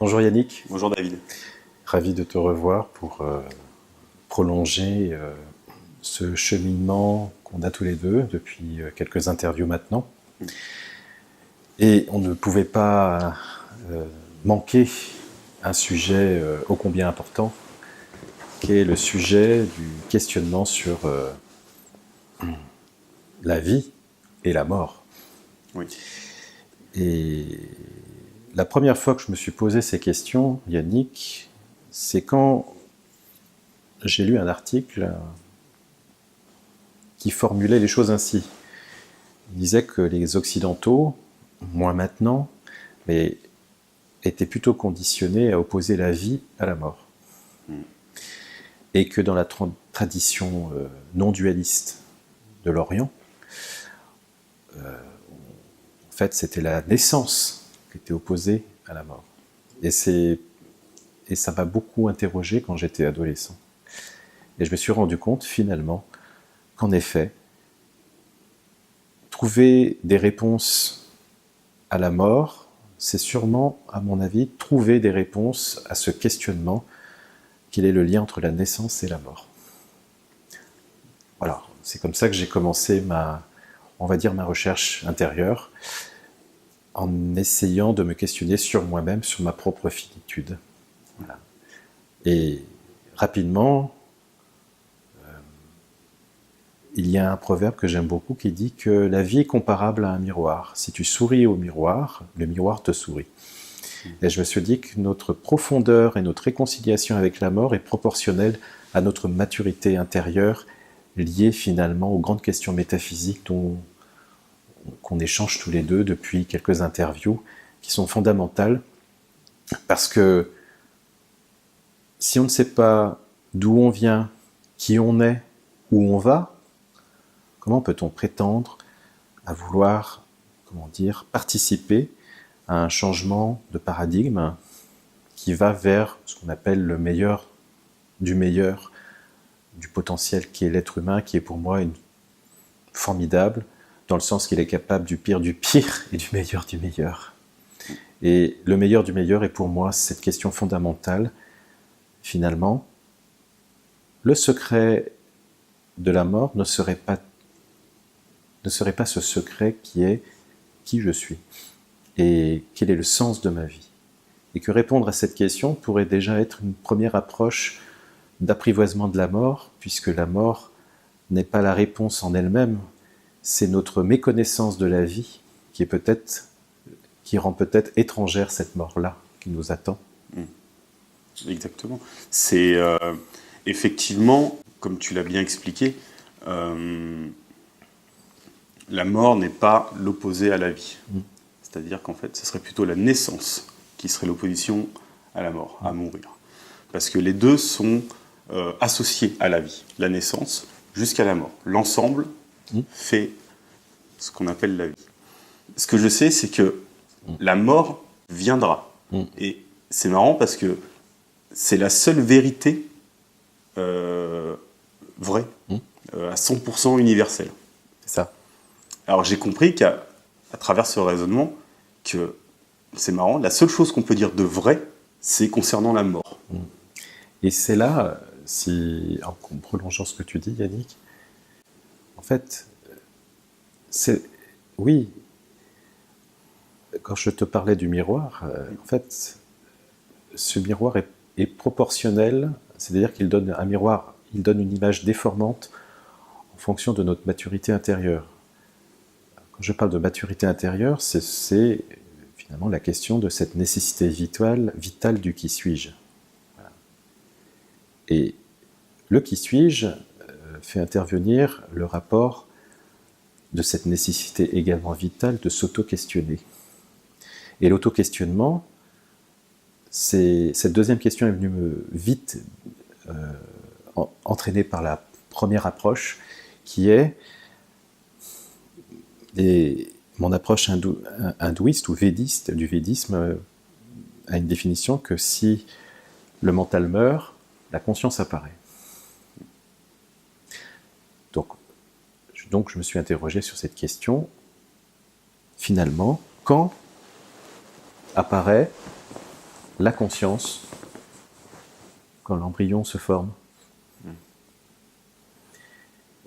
Bonjour Yannick, Bonjour David. ravi de te revoir pour prolonger ce cheminement qu'on a tous les deux depuis quelques interviews maintenant. Et on ne pouvait pas manquer un sujet ô combien important, qui est le sujet du questionnement sur la vie et la mort. Oui. Et la première fois que je me suis posé ces questions, Yannick, c'est quand j'ai lu un article qui formulait les choses ainsi. Il disait que les Occidentaux, moins maintenant, mais étaient plutôt conditionnés à opposer la vie à la mort. Et que dans la tradition non dualiste de l'Orient, en fait, c'était la naissance qui était opposée à la mort. Et ça m'a beaucoup interrogé quand j'étais adolescent. Et je me suis rendu compte, finalement, qu'en effet, trouver des réponses à la mort, c'est sûrement, à mon avis, trouver des réponses à ce questionnement, quel est le lien entre la naissance et la mort. Voilà, c'est comme ça que j'ai commencé ma recherche intérieure, en essayant de me questionner sur moi-même, sur ma propre finitude. Voilà. Et rapidement, il y a un proverbe que j'aime beaucoup qui dit que la vie est comparable à un miroir. Si tu souris au miroir, le miroir te sourit. Et je me suis dit que notre profondeur et notre réconciliation avec la mort est proportionnelle à notre maturité intérieure, liée finalement aux grandes questions métaphysiques qu'on échange tous les deux depuis quelques interviews, qui sont fondamentales, parce que si on ne sait pas d'où on vient, qui on est, où on va, comment peut-on prétendre à vouloir, participer à un changement de paradigme qui va vers ce qu'on appelle le meilleur, du potentiel qui est l'être humain, qui est pour moi formidable, dans le sens qu'il est capable du pire et du meilleur. Et le meilleur du meilleur est pour moi cette question fondamentale, finalement. Le secret de la mort ne serait pas ce secret qui est qui je suis et quel est le sens de ma vie. Et que répondre à cette question pourrait déjà être une première approche d'apprivoisement de la mort, puisque la mort n'est pas la réponse en elle-même, c'est notre méconnaissance de la vie qui rend peut-être étrangère cette mort-là qui nous attend. Exactement. C'est effectivement, comme tu l'as bien expliqué, la mort n'est pas l'opposé à la vie. C'est-à-dire qu'en fait, ce serait plutôt la naissance qui serait l'opposition à la mort, à mourir. Parce que les deux sont associés à la vie. La naissance jusqu'à la mort. L'ensemble fait ce qu'on appelle la vie. Ce que je sais, c'est que la mort viendra. Et c'est marrant parce que c'est la seule vérité vraie, à 100% universelle. C'est ça. Alors j'ai compris qu'à travers ce raisonnement, que c'est marrant, la seule chose qu'on peut dire de vrai, c'est concernant la mort. Et c'est là, en prolongeant ce que tu dis, Yannick, en fait, oui, quand je te parlais du miroir, en fait, ce miroir est proportionnel, c'est-à-dire qu'il donne une image déformante en fonction de notre maturité intérieure. Quand je parle de maturité intérieure, c'est finalement la question de cette nécessité vitale du qui suis-je. Voilà. Et le qui suis-je fait intervenir le rapport de cette nécessité également vitale de s'auto-questionner. Et l'auto-questionnement, cette deuxième question est venue vite entraînée par la première approche, qui est mon approche hindouiste ou védiste du védisme a une définition que si le mental meurt, la conscience apparaît. Donc je me suis interrogé sur cette question. Finalement, quand apparaît la conscience quand l'embryon se forme.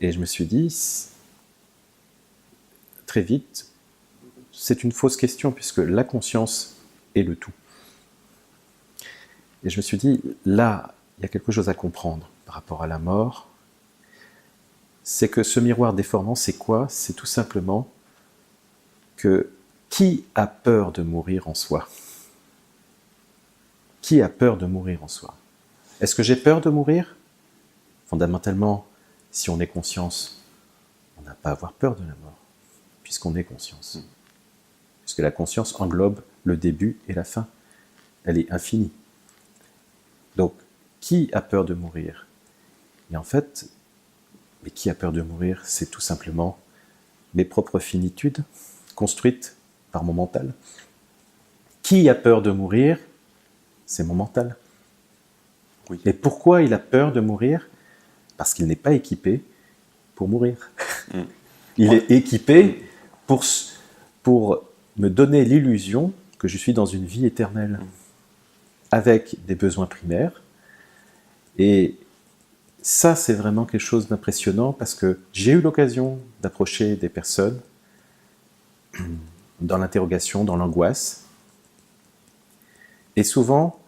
Et je me suis dit, très vite, c'est une fausse question, puisque la conscience est le tout. Et je me suis dit, là, il y a quelque chose à comprendre par rapport à la mort. C'est que ce miroir déformant, c'est quoi? C'est tout simplement que qui a peur de mourir en soi? Qui a peur de mourir en soi? Est-ce que j'ai peur de mourir? Fondamentalement, si on est conscience, on n'a pas à avoir peur de la mort, puisqu'on est conscience. Puisque la conscience englobe le début et la fin. Elle est infinie. Donc, qui a peur de mourir? Et en fait, mais qui a peur de mourir? C'est tout simplement mes propres finitudes, construites par mon mental. Qui a peur de mourir? C'est mon mental. Oui. Et pourquoi il a peur de mourir? Parce qu'il n'est pas équipé pour mourir. Il est équipé pour me donner l'illusion que je suis dans une vie éternelle, avec des besoins primaires. Et ça, c'est vraiment quelque chose d'impressionnant, parce que j'ai eu l'occasion d'approcher des personnes dans l'interrogation, dans l'angoisse. Et souvent,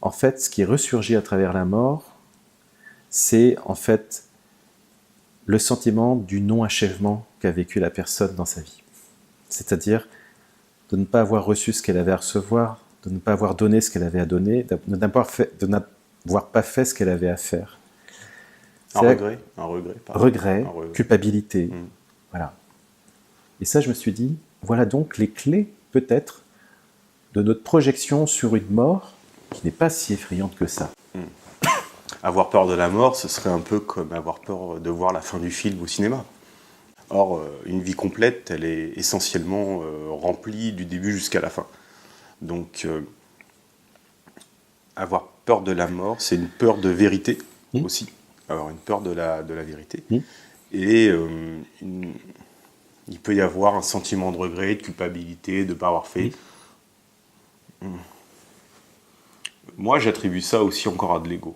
en fait, ce qui ressurgit à travers la mort, c'est en fait le sentiment du non-achèvement qu'a vécu la personne dans sa vie. C'est-à-dire de ne pas avoir reçu ce qu'elle avait à recevoir, de ne pas avoir donné ce qu'elle avait à donner, de n'avoir pas fait ce qu'elle avait à faire. Un regret, culpabilité. Voilà. Et ça, je me suis dit, voilà donc les clés, peut-être, de notre projection sur une mort qui n'est pas si effrayante que ça. Avoir peur de la mort, ce serait un peu comme avoir peur de voir la fin du film au cinéma. Or, une vie complète, elle est essentiellement remplie du début jusqu'à la fin. Donc, avoir peur de la mort, c'est une peur de vérité aussi. Avoir une peur de la vérité. Et il peut y avoir un sentiment de regret, de culpabilité, de ne pas avoir fait. Moi, j'attribue ça aussi encore à de l'ego.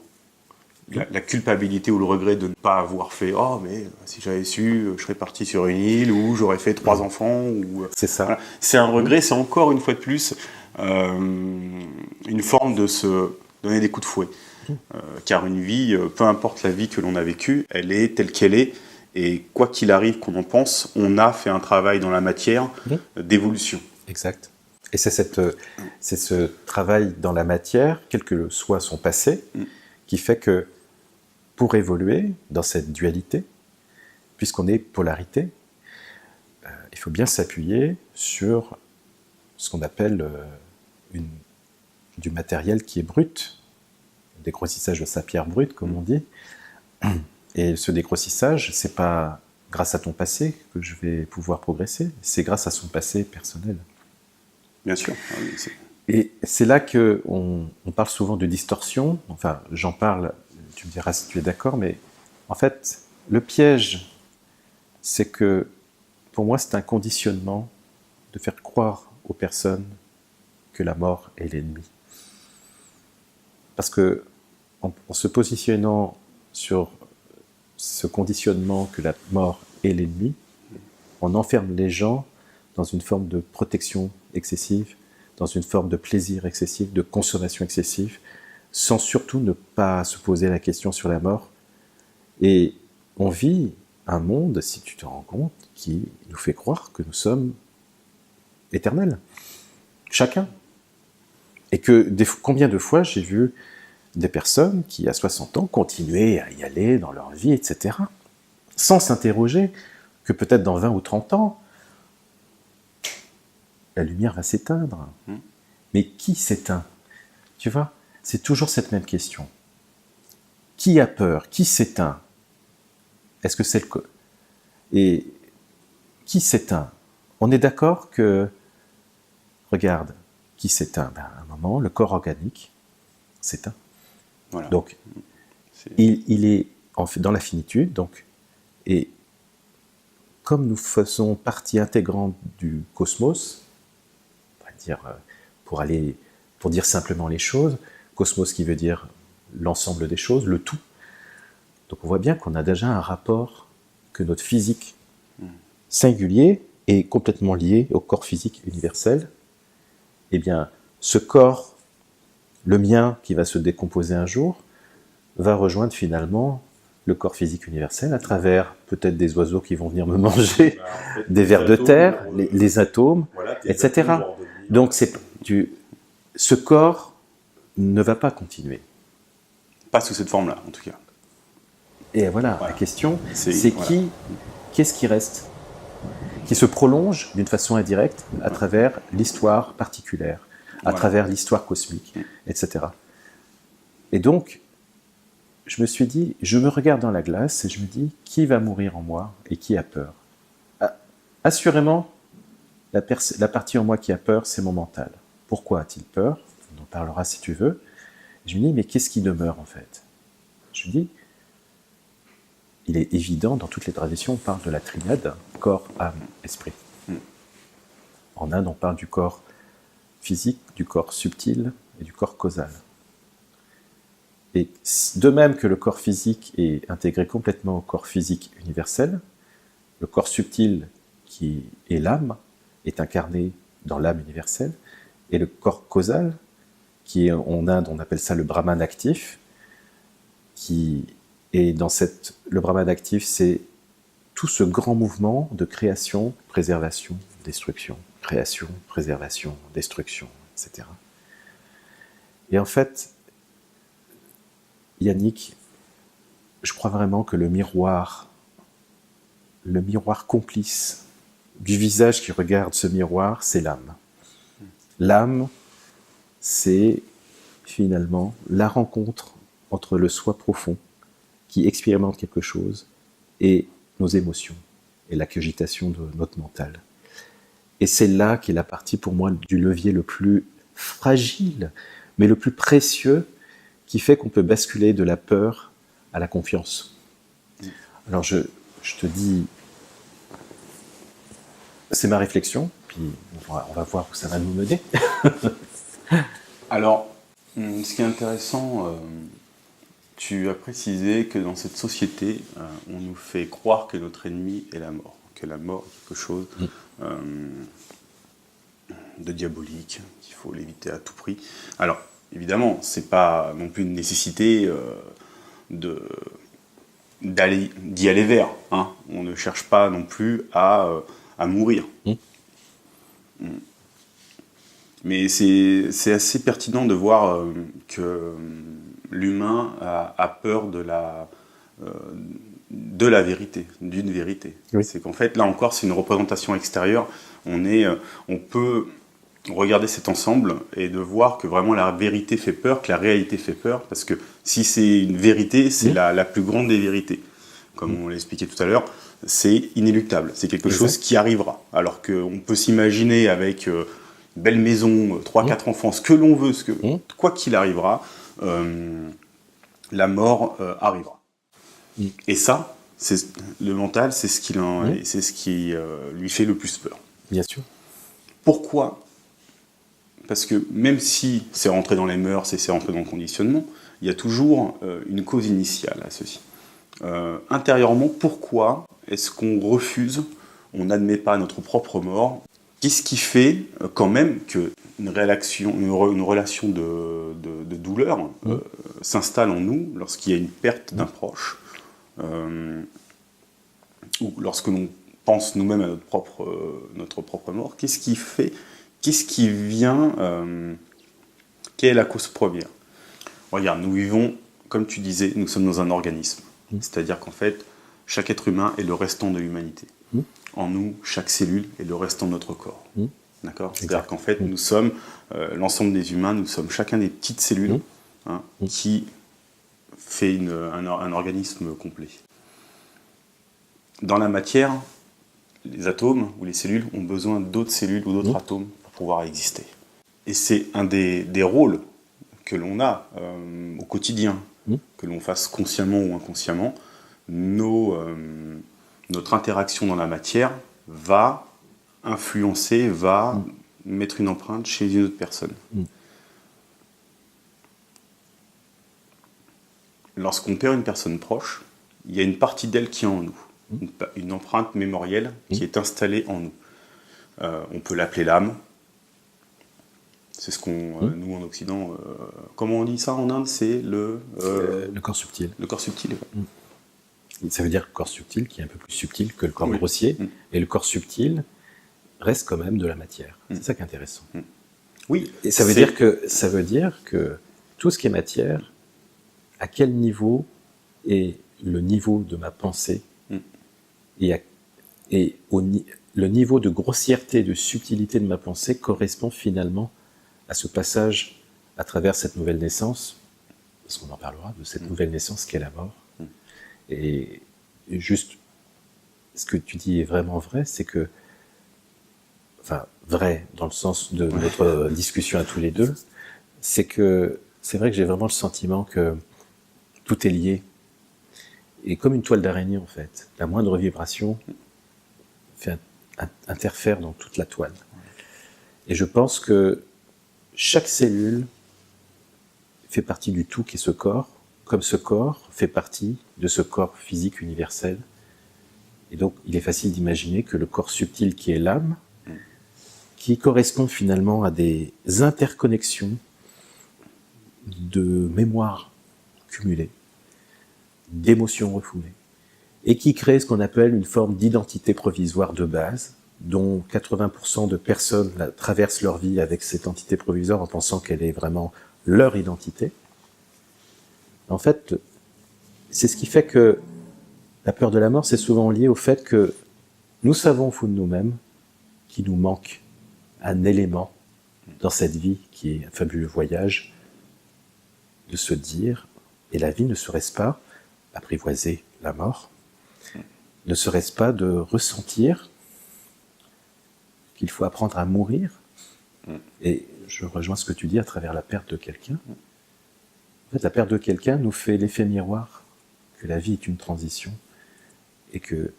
La culpabilité ou le regret de ne pas avoir fait « Oh, mais si j'avais su, je serais parti sur une île ou j'aurais fait 3 enfants. » C'est ça. Voilà. C'est un regret, c'est encore une fois de plus une forme de se donner des coups de fouet. Car une vie, peu importe la vie que l'on a vécue, elle est telle qu'elle est. Et quoi qu'il arrive qu'on en pense, on a fait un travail dans la matière d'évolution. Exact. Et c'est ce travail dans la matière, quel que soit son passé, qui fait que pour évoluer dans cette dualité, puisqu'on est polarité, il faut bien s'appuyer sur ce qu'on appelle du matériel qui est brut, dégrossissage de sa pierre brute, comme on dit. Et ce dégrossissage, c'est pas grâce à ton passé que je vais pouvoir progresser, c'est grâce à son passé personnel. Bien sûr. Et c'est là qu'on parle souvent de distorsion. Enfin, j'en parle, tu me diras si tu es d'accord, mais en fait, le piège, c'est que, pour moi, c'est un conditionnement de faire croire aux personnes que la mort est l'ennemi. Parce que, en se positionnant sur ce conditionnement que la mort est l'ennemi, on enferme les gens dans une forme de protection excessive, dans une forme de plaisir excessif, de consommation excessive, sans surtout ne pas se poser la question sur la mort. Et on vit un monde, si tu te rends compte, qui nous fait croire que nous sommes éternels. Chacun. Et que combien de fois j'ai vu des personnes qui, à 60 ans, continuaient à y aller dans leur vie, etc., sans s'interroger que peut-être dans 20 ou 30 ans, la lumière va s'éteindre. Mais qui s'éteint? Tu vois, c'est toujours cette même question. Qui a peur? Qui s'éteint? Est-ce que c'est le... Et qui s'éteint? On est d'accord que, regarde, qui s'éteint? À un moment, le corps organique s'éteint. Voilà. Donc, il est dans la finitude, donc, et comme nous faisons partie intégrante du cosmos, on va dire, pour aller pour dire simplement les choses, cosmos qui veut dire l'ensemble des choses, le tout. Donc on voit bien qu'on a déjà un rapport, que notre physique singulier est complètement lié au corps physique universel. Eh bien, ce corps, le mien, qui va se décomposer un jour, va rejoindre finalement le corps physique universel à travers peut-être des oiseaux qui vont venir me manger, des vers de terre, les atomes, etc. Donc ce corps ne va pas continuer. Pas sous cette forme-là, en tout cas. Et voilà, la question, c'est voilà. qu'est-ce qui reste, qui se prolonge d'une façon indirecte à travers l'histoire particulière, à travers l'histoire cosmique, etc. Et donc, je me suis dit, je me regarde dans la glace et je me dis, qui va mourir en moi et qui a peur? Assurément, la partie en moi qui a peur, c'est mon mental. Pourquoi a-t-il peur? On en parlera si tu veux. Je me dis, mais qu'est-ce qui demeure en fait? Je me dis, il est évident, dans toutes les traditions, on parle de la triade, corps, âme, esprit. En Inde, on parle du corps physique, du corps subtil et du corps causal. Et de même que le corps physique est intégré complètement au corps physique universel, le corps subtil, qui est l'âme, est incarné dans l'âme universelle, et le corps causal, qui est en Inde, on appelle ça le Brahman actif, qui est dans le Brahman actif, c'est tout ce grand mouvement de création, préservation, destruction, création, préservation, destruction, etc. Et en fait, Yannick, je crois vraiment que le miroir complice du visage qui regarde ce miroir, c'est l'âme. L'âme, c'est finalement la rencontre entre le soi profond qui expérimente quelque chose et nos émotions et la cogitation de notre mental. Et c'est là qu'est la partie pour moi du levier le plus fragile, mais le plus précieux, qui fait qu'on peut basculer de la peur à la confiance. Alors je te dis, c'est ma réflexion, puis on va voir où ça va nous mener. Alors, ce qui est intéressant, tu as précisé que dans cette société, on nous fait croire que notre ennemi est la mort, que la mort est quelque chose de diabolique, qu'il faut l'éviter à tout prix. Alors, évidemment, c'est pas non plus une nécessité d'y aller vers. Hein. On ne cherche pas non plus à mourir. Mais c'est assez pertinent de voir que l'humain a peur de la vérité, d'une vérité. Oui. C'est qu'en fait, là encore, c'est une représentation extérieure. On peut regarder cet ensemble et de voir que vraiment la vérité fait peur, que la réalité fait peur, parce que si c'est une vérité, c'est la plus grande des vérités. Comme on l'a expliqué tout à l'heure, c'est inéluctable, c'est quelque chose qui arrivera. Alors qu'on peut s'imaginer avec une belle maison, 3-4 enfants, ce que l'on veut, quoi qu'il arrivera, la mort arrivera. Et ça, le mental, c'est ce qui lui fait le plus peur. Bien sûr. Pourquoi ? Parce que même si c'est rentré dans les mœurs et c'est rentré dans le conditionnement, il y a toujours une cause initiale à ceci. Intérieurement, pourquoi est-ce qu'on refuse, on n'admet pas notre propre mort? Qu'est-ce qui fait quand même qu'une relation de douleur s'installe en nous lorsqu'il y a une perte d'un proche, ou lorsque l'on pense nous-mêmes à notre propre mort? Qu'est-ce qui fait? Qu'est-ce qui vient? Quelle est la cause première? Regarde, nous vivons, comme tu disais, nous sommes dans un organisme. C'est-à-dire qu'en fait, chaque être humain est le restant de l'humanité. En nous, chaque cellule est le restant de notre corps. D'accord ? C'est-à-dire qu'en fait, nous sommes, l'ensemble des humains, nous sommes chacun des petites cellules qui fait un organisme complet. Dans la matière, les atomes ou les cellules ont besoin d'autres cellules ou d'autres atomes pour pouvoir exister. Et c'est un des rôles que l'on a au quotidien, que l'on fasse consciemment ou inconsciemment. Notre interaction dans la matière va influencer, va mettre une empreinte chez une autre personne. lorsqu'on perd une personne proche, il y a une partie d'elle qui est en nous, une empreinte mémorielle qui est installée en nous. On peut l'appeler l'âme. C'est ce qu'on, nous en Occident, comment on dit ça en Inde, c'est le corps subtil. Le corps subtil. Ouais. Ça veut dire corps subtil qui est un peu plus subtil que le corps grossier. Et le corps subtil reste quand même de la matière. C'est ça qui est intéressant. Oui. Et ça veut dire que tout ce qui est matière, à quel niveau est le niveau de ma pensée et le niveau de grossièreté, de subtilité de ma pensée correspond finalement à ce passage à travers cette nouvelle naissance, parce qu'on en parlera de cette nouvelle naissance qu'est la mort. Et juste, ce que tu dis est vraiment vrai, c'est que, enfin, vrai dans le sens de notre discussion à tous les deux, c'est que c'est vrai que j'ai vraiment le sentiment que tout est lié. Et comme une toile d'araignée, en fait, la moindre vibration interfère dans toute la toile. Et je pense que chaque cellule fait partie du tout qui est ce corps, comme ce corps fait partie de ce corps physique universel. Et donc, il est facile d'imaginer que le corps subtil qui est l'âme, qui correspond finalement à des interconnexions de mémoires cumulées, d'émotions refoulées, et qui crée ce qu'on appelle une forme d'identité provisoire de base, dont 80% de personnes traversent leur vie avec cette entité provisoire en pensant qu'elle est vraiment leur identité. En fait, c'est ce qui fait que la peur de la mort, c'est souvent lié au fait que nous savons au fond de nous-mêmes qu'il nous manque un élément dans cette vie qui est un fabuleux voyage, de se dire, et la vie ne serait-ce pas apprivoiser la mort, ne serait-ce pas de ressentir qu'il faut apprendre à mourir. Et je rejoins ce que tu dis à travers la perte de quelqu'un. En fait, la perte de quelqu'un nous fait l'effet miroir que la vie est une transition et que,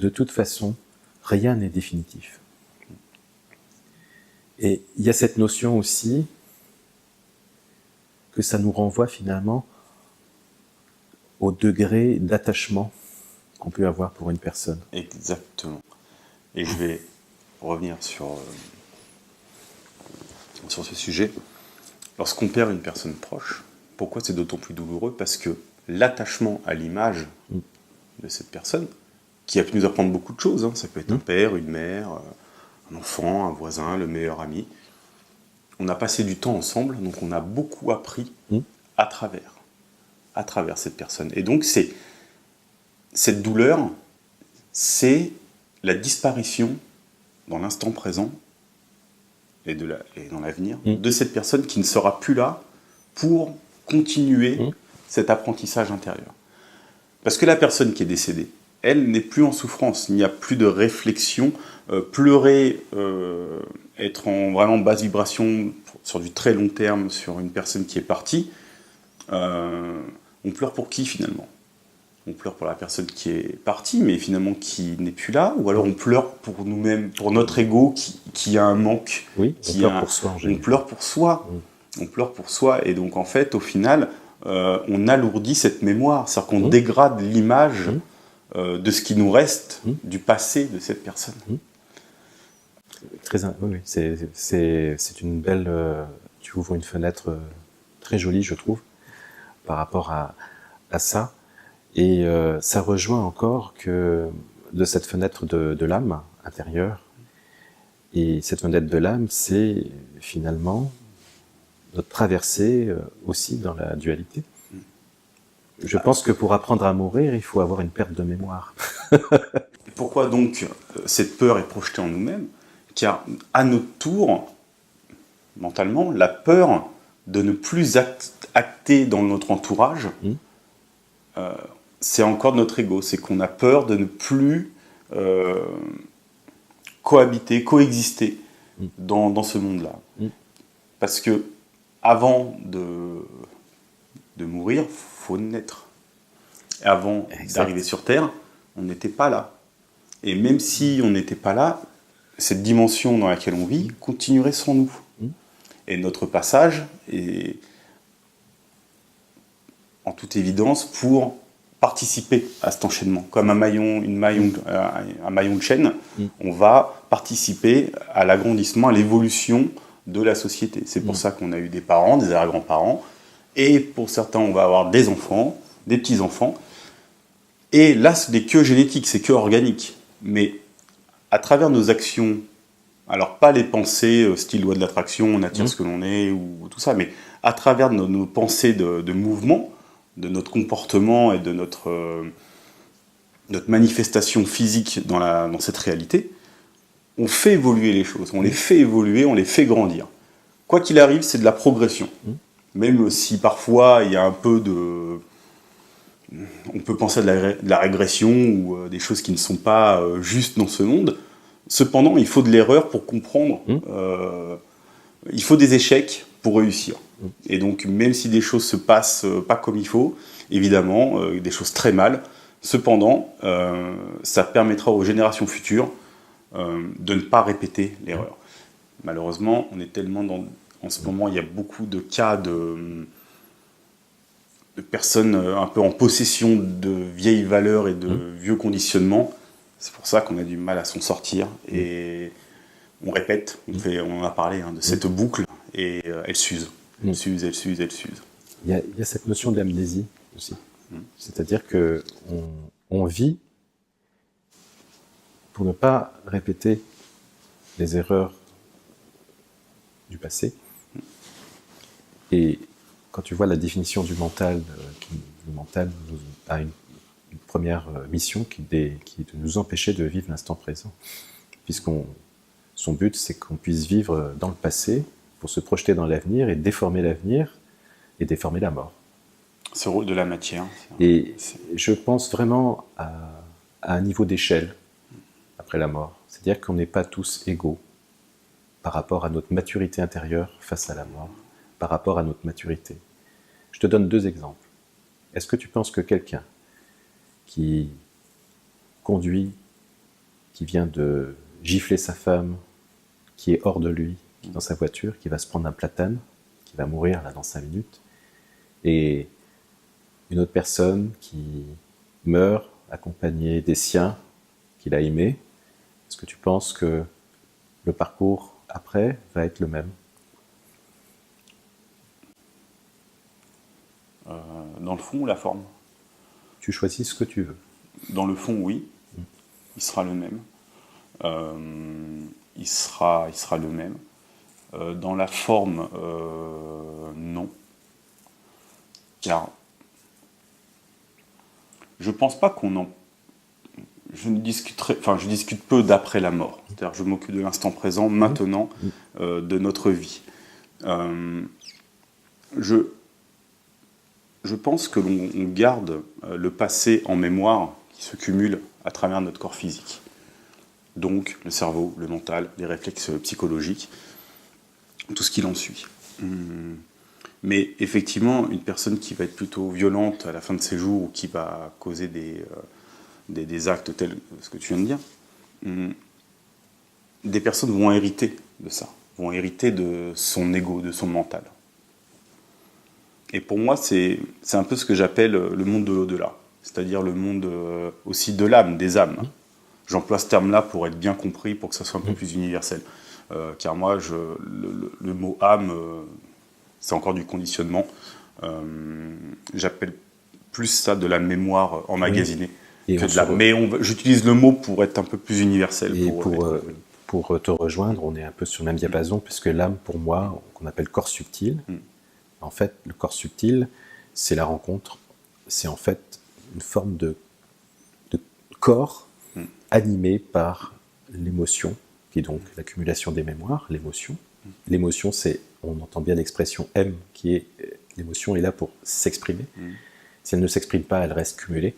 de toute façon, rien n'est définitif. Et il y a cette notion aussi que ça nous renvoie finalement au degré d'attachement qu'on peut avoir pour une personne. Exactement. Et je vais revenir sur ce sujet. Lorsqu'on perd une personne proche, pourquoi c'est d'autant plus douloureux? Parce que l'attachement à l'image de cette personne, qui a pu nous apprendre beaucoup de choses, ça peut être un père, une mère, un enfant, un voisin, le meilleur ami. On a passé du temps ensemble, donc on a beaucoup appris à travers cette personne. Et donc cette douleur, c'est la disparition dans l'instant présent et dans l'avenir de cette personne qui ne sera plus là pour continuer cet apprentissage intérieur. Parce que la personne qui est décédée, elle n'est plus en souffrance, il n'y a plus de réflexion. Pleurer, être en vraiment basse vibration sur du très long terme sur une personne qui est partie, on pleure pour qui finalement? On pleure pour la personne qui est partie, mais finalement qui n'est plus là, ou alors on pleure pour nous-mêmes, pour notre ego qui a un manque. Oui, on pleure pour soi. On pleure pour soi. On pleure pour soi, et donc en fait, au final, on alourdit cette mémoire, c'est-à-dire qu'on dégrade l'image de ce qui nous reste du passé de cette personne. Oui, c'est une belle... tu ouvres une fenêtre très jolie, je trouve, par rapport à ça. Et ça rejoint encore que de cette fenêtre de l'âme intérieure. Et cette fenêtre de l'âme, c'est finalement notre traversée aussi dans la dualité. Je pense que pour apprendre à mourir, il faut avoir une perte de mémoire. Pourquoi donc cette peur est projetée en nous-mêmes? Car à notre tour, mentalement, la peur de ne plus acter dans notre entourage, c'est encore notre ego. C'est qu'on a peur de ne plus coexister dans ce monde-là. Parce que avant de mourir, il faut naître. Et avant d'arriver sur Terre, on n'était pas là. Et même si on n'était pas là, cette dimension dans laquelle on vit continuerait sans nous. Et notre passage est en toute évidence, pour participer à cet enchaînement. Comme un maillon de chaîne, on va participer à l'agrandissement, à l'évolution de la société. C'est pour ça qu'on a eu des parents, des arrière-grands-parents, et pour certains, on va avoir des enfants, des petits-enfants. Et là, ce n'est que génétique, c'est que organique. Mais à travers nos actions, alors pas les pensées style loi de l'attraction, on attire ce que l'on est, ou tout ça, mais à travers nos pensées de mouvement, de notre comportement et de notre manifestation physique dans cette réalité, on fait évoluer les choses, on les fait évoluer, on les fait grandir. Quoi qu'il arrive, c'est de la progression. Même si parfois il y a un peu de... On peut penser à de la régression ou des choses qui ne sont pas justes dans ce monde. Cependant, il faut de l'erreur pour comprendre. Il faut des échecs pour réussir. Et donc, même si des choses se passent pas comme il faut, évidemment, des choses très mal, cependant, ça permettra aux générations futures de ne pas répéter l'erreur. Malheureusement, on est tellement en ce moment, il y a beaucoup de cas de personnes un peu en possession de vieilles valeurs et de vieux conditionnements. C'est pour ça qu'on a du mal à s'en sortir. Et on répète, on en a parlé de cette boucle, et elle s'use. Elle s'use, elle s'use, elle s'use. Il y a cette notion d'amnésie aussi. C'est-à-dire qu'on vit pour ne pas répéter les erreurs du passé. Et quand tu vois la définition du mental, le mental a une première mission qui est de nous empêcher de vivre l'instant présent. Son but, c'est qu'on puisse vivre dans le passé pour se projeter dans l'avenir et déformer l'avenir et déformer la mort. Ce rôle de la matière. Et je pense vraiment à un niveau d'échelle après la mort. C'est-à-dire qu'on n'est pas tous égaux par rapport à notre maturité intérieure face à la mort, par rapport à notre maturité. Je te donne 2 exemples. Est-ce que tu penses que quelqu'un qui conduit, qui vient de gifler sa femme, qui est hors de lui, qui est dans sa voiture, qui va se prendre un platane, qui va mourir là dans 5 minutes, et une autre personne qui meurt accompagnée des siens qu'il a aimés, est-ce que tu penses que le parcours après va être le même? Dans le fond ou la forme? Tu choisis ce que tu veux. Dans le fond, oui. Il sera le même. Il sera le même. Dans la forme, non. Car je pense pas qu'on en... Je discute peu d'après la mort. C'est-à-dire, je m'occupe de l'instant présent, maintenant, de notre vie. Je pense que l'on garde le passé en mémoire qui se cumule à travers notre corps physique. Donc, le cerveau, le mental, les réflexes psychologiques, tout ce qu'il en suit. Mais effectivement, une personne qui va être plutôt violente à la fin de ses jours ou qui va causer des actes tels que ce que tu viens de dire, des personnes vont hériter de ça, vont hériter de son ego, de son mental. Et pour moi, c'est un peu ce que j'appelle le monde de l'au-delà, c'est-à-dire le monde aussi de l'âme, des âmes. J'emploie ce terme-là pour être bien compris, pour que ça soit un peu plus universel. Car moi, le mot âme, c'est encore du conditionnement. J'appelle plus ça de la mémoire emmagasinée. Mais j'utilise le mot pour être un peu plus universel. Et pour te rejoindre, on est un peu sur le même diapason, puisque l'âme, pour moi, qu'on appelle corps subtil, en fait, le corps subtil, c'est la rencontre. C'est en fait une forme de corps animé par l'émotion, qui est donc l'accumulation des mémoires, l'émotion. L'émotion, on entend bien l'expression M, qui est l'émotion est là pour s'exprimer. Si elle ne s'exprime pas, elle reste cumulée.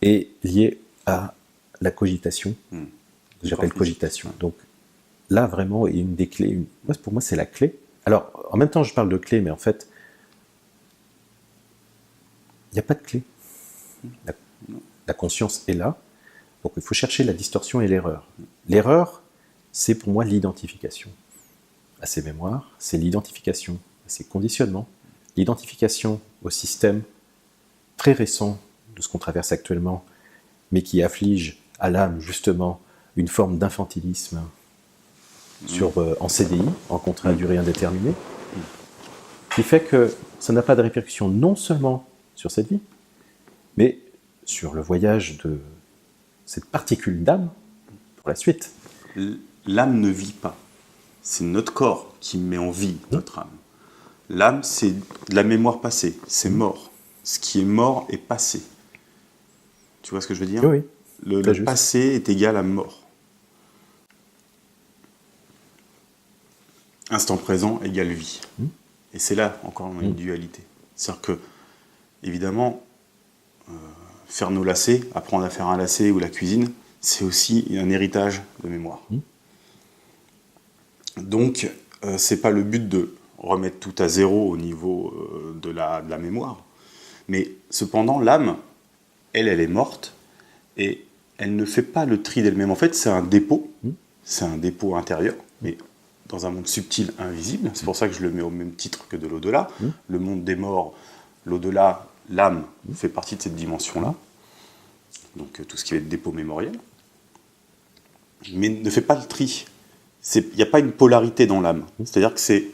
Et liée à la cogitation, que j'appelle cogitation. Donc là, vraiment, il y a une des clés. Pour moi, c'est la clé. Alors, en même temps, je parle de clé, mais en fait, il n'y a pas de clé. La conscience est là. Donc, il faut chercher la distorsion et l'erreur. L'erreur, c'est pour moi l'identification à ces mémoires, c'est l'identification à ces conditionnements, l'identification au système très récent de ce qu'on traverse actuellement, mais qui afflige à l'âme justement une forme d'infantilisme en CDI, en contrat à durée indéterminée, qui fait que ça n'a pas de répercussion non seulement sur cette vie, mais sur le voyage de cette particule d'âme pour la suite. L'âme ne vit pas. C'est notre corps qui met en vie notre âme. L'âme, c'est de la mémoire passée, c'est mort. Ce qui est mort est passé. Tu vois ce que je veux dire? Oui. Le passé est égal à mort. Instant présent égale vie. Et c'est là encore une dualité. C'est-à-dire que, évidemment, faire nos lacets, apprendre à faire un lacet ou la cuisine, c'est aussi un héritage de mémoire. Donc, c'est pas le but de remettre tout à zéro au niveau de la mémoire. Mais cependant, l'âme, elle est morte et elle ne fait pas le tri d'elle-même. En fait, c'est un dépôt intérieur, mais dans un monde subtil, invisible. C'est pour ça que je le mets au même titre que de l'au-delà. Le monde des morts, l'au-delà, l'âme fait partie de cette dimension-là. Donc tout ce qui va être dépôt mémoriel. Mais ne fait pas le tri. Il n'y a pas une polarité dans l'âme. C'est-à-dire que c'est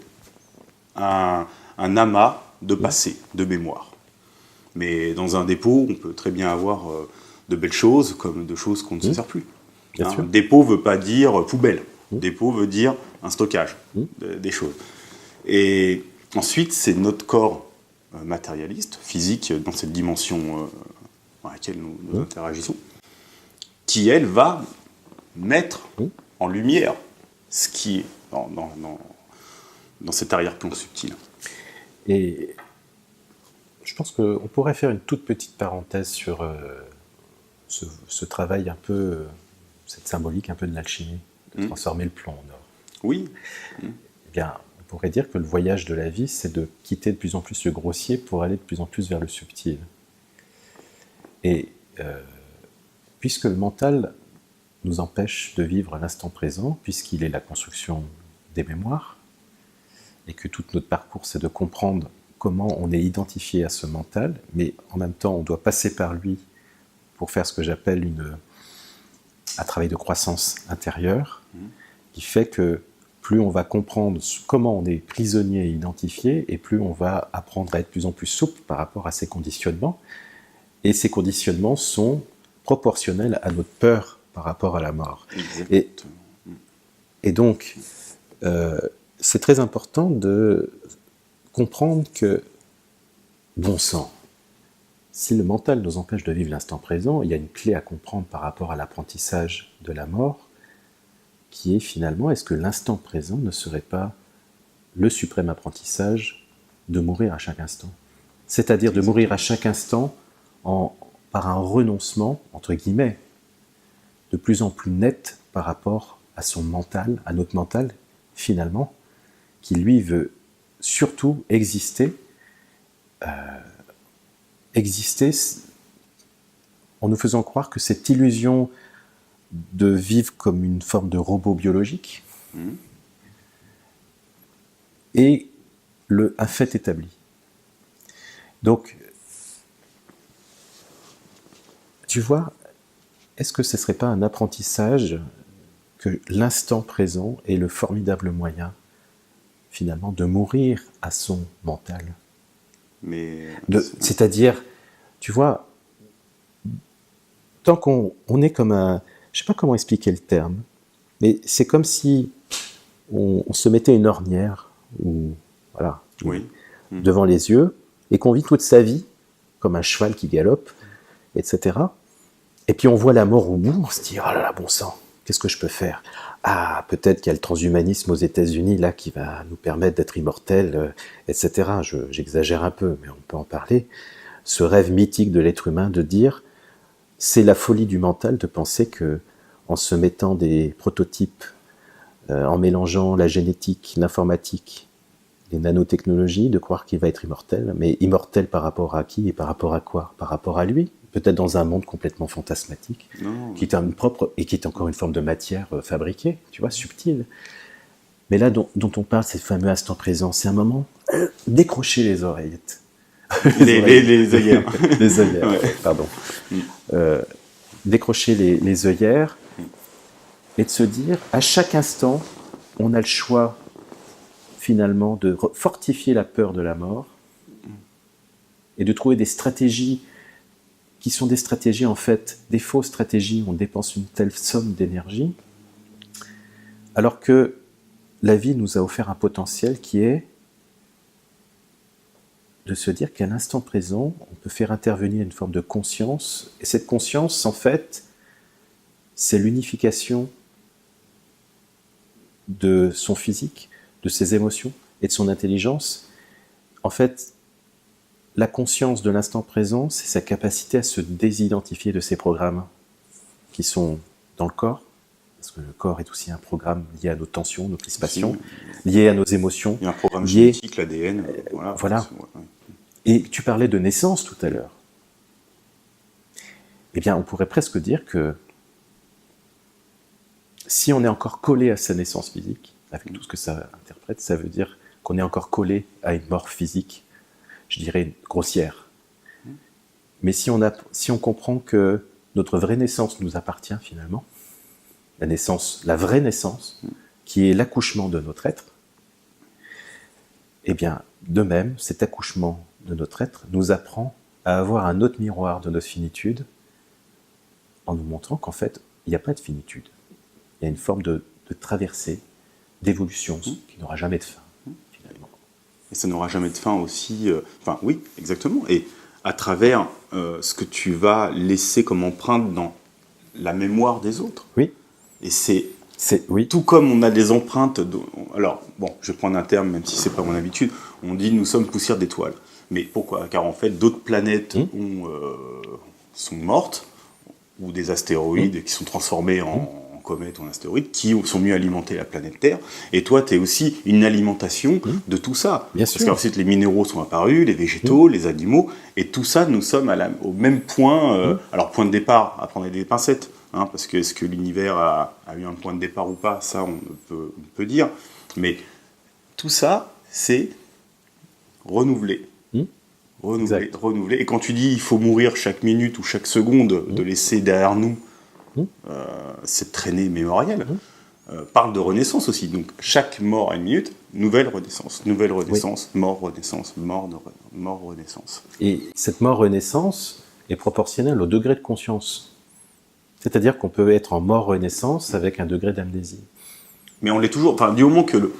un amas de passé, de mémoire. Mais dans un dépôt, on peut très bien avoir de belles choses comme de choses qu'on ne se sert plus. Dépôt ne veut pas dire poubelle. Dépôt veut dire un stockage des choses. Et ensuite, c'est notre corps matérialiste, physique, dans cette dimension dans laquelle nous interagissons, qui, elle, va mettre en lumière ce qui est dans cet arrière-plan subtil. Et je pense qu'on pourrait faire une toute petite parenthèse sur ce travail un peu, cette symbolique un peu de l'alchimie, de transformer le plomb en or. Oui. Eh bien, on pourrait dire que le voyage de la vie, c'est de quitter de plus en plus le grossier pour aller de plus en plus vers le subtil. Et puisque le mental nous empêche de vivre à l'instant présent, puisqu'il est la construction des mémoires, et que tout notre parcours, c'est de comprendre comment on est identifié à ce mental, mais en même temps, on doit passer par lui pour faire ce que j'appelle un travail de croissance intérieure, qui fait que plus on va comprendre comment on est prisonnier et identifié, et plus on va apprendre à être de plus en plus souple par rapport à ces conditionnements. Et ces conditionnements sont proportionnels à notre peur par rapport à la mort. Et donc, c'est très important de comprendre que, bon sang, si le mental nous empêche de vivre l'instant présent, il y a une clé à comprendre par rapport à l'apprentissage de la mort, qui est finalement, est-ce que l'instant présent ne serait pas le suprême apprentissage de mourir à chaque instant? C'est-à-dire de mourir à chaque instant par un renoncement, entre guillemets, de plus en plus net par rapport à son mental, à notre mental, finalement, qui lui veut surtout exister en nous faisant croire que cette illusion de vivre comme une forme de robot biologique est un fait établi. Donc, tu vois, est-ce que ce ne serait pas un apprentissage que l'instant présent est le formidable moyen, finalement, de mourir à son mental? C'est-à-dire, tu vois, tant qu'on est comme un... Je ne sais pas comment expliquer le terme, mais c'est comme si on se mettait une ornière devant les yeux et qu'on vit toute sa vie comme un cheval qui galope, etc. Et puis on voit la mort au bout, on se dit « Oh là là, bon sang, qu'est-ce que je peux faire ?» Ah, peut-être qu'il y a le transhumanisme aux États-Unis là qui va nous permettre d'être immortels, etc. J'exagère un peu, mais on peut en parler. Ce rêve mythique de l'être humain de dire « C'est la folie du mental de penser que en se mettant des prototypes, en mélangeant la génétique, l'informatique, les nanotechnologies, de croire qu'il va être immortel. Mais immortel par rapport à qui et par rapport à quoi? Par rapport à lui? Peut-être dans un monde complètement fantasmatique, qui est qui est encore une forme de matière fabriquée, tu vois, subtile. Mais là, dont on parle, c'est le fameux instant présent, c'est un moment, décrocher les oreillettes. Les œillères. Les œillères, Ouais. pardon. Décrocher les œillères et de se dire, à chaque instant, on a le choix, finalement, de fortifier la peur de la mort et de trouver des stratégies qui sont des stratégies, en fait, des fausses stratégies où on dépense une telle somme d'énergie, alors que la vie nous a offert un potentiel qui est de se dire qu'à l'instant présent, on peut faire intervenir une forme de conscience, et cette conscience, en fait, c'est l'unification de son physique, de ses émotions et de son intelligence. En fait, la conscience de l'instant présent, c'est sa capacité à se désidentifier de ces programmes qui sont dans le corps, parce que le corps est aussi un programme lié à nos tensions, nos crispations, lié à nos émotions. Il y a un programme lié... génétique, l'ADN. Voilà. Et tu parlais de naissance tout à l'heure. Eh bien, on pourrait presque dire que si on est encore collé à sa naissance physique, avec tout ce que ça interprète, ça veut dire qu'on est encore collé à une mort physique, je dirais grossière. Mais si on comprend que notre vraie naissance nous appartient finalement, la vraie naissance, qui est l'accouchement de notre être, eh bien, de même, cet accouchement de notre être nous apprend à avoir un autre miroir de notre finitude, en nous montrant qu'en fait, il n'y a pas de finitude. Il y a une forme de traversée, d'évolution, qui n'aura jamais de fin, finalement. Et ça n'aura jamais de fin aussi. Enfin, oui, exactement. Et à travers ce que tu vas laisser comme empreinte dans la mémoire des autres. Oui. Et c'est oui. Tout comme on a des empreintes. Alors, bon, je vais prendre un terme, même si c'est pas mon habitude. On dit nous sommes poussière d'étoiles. Mais pourquoi? Car en fait, d'autres planètes sont mortes, ou des astéroïdes qui sont transformés en comètes ou en astéroïdes, qui sont mieux alimentés la planète Terre. Et toi, tu es aussi une alimentation de tout ça. Bien Parce sûr. qu'ensuite, les minéraux sont apparus, les végétaux, les animaux, et tout ça, nous sommes au même point. Alors, point de départ, à prendre avec des pincettes, parce que est-ce que l'univers a eu un point de départ ou pas, ça, on peut dire. Mais tout ça, c'est renouvelé. Renouveler. Et quand tu dis il faut mourir chaque minute ou chaque seconde, de laisser derrière nous cette traînée mémorielle, parle de renaissance aussi. Donc chaque mort à une minute, nouvelle renaissance, mort, renaissance, mort, renaissance. Et cette mort-renaissance est proportionnelle au degré de conscience. C'est-à-dire qu'on peut être en mort-renaissance avec un degré d'amnésie. Mais on l'est toujours, enfin, du moment que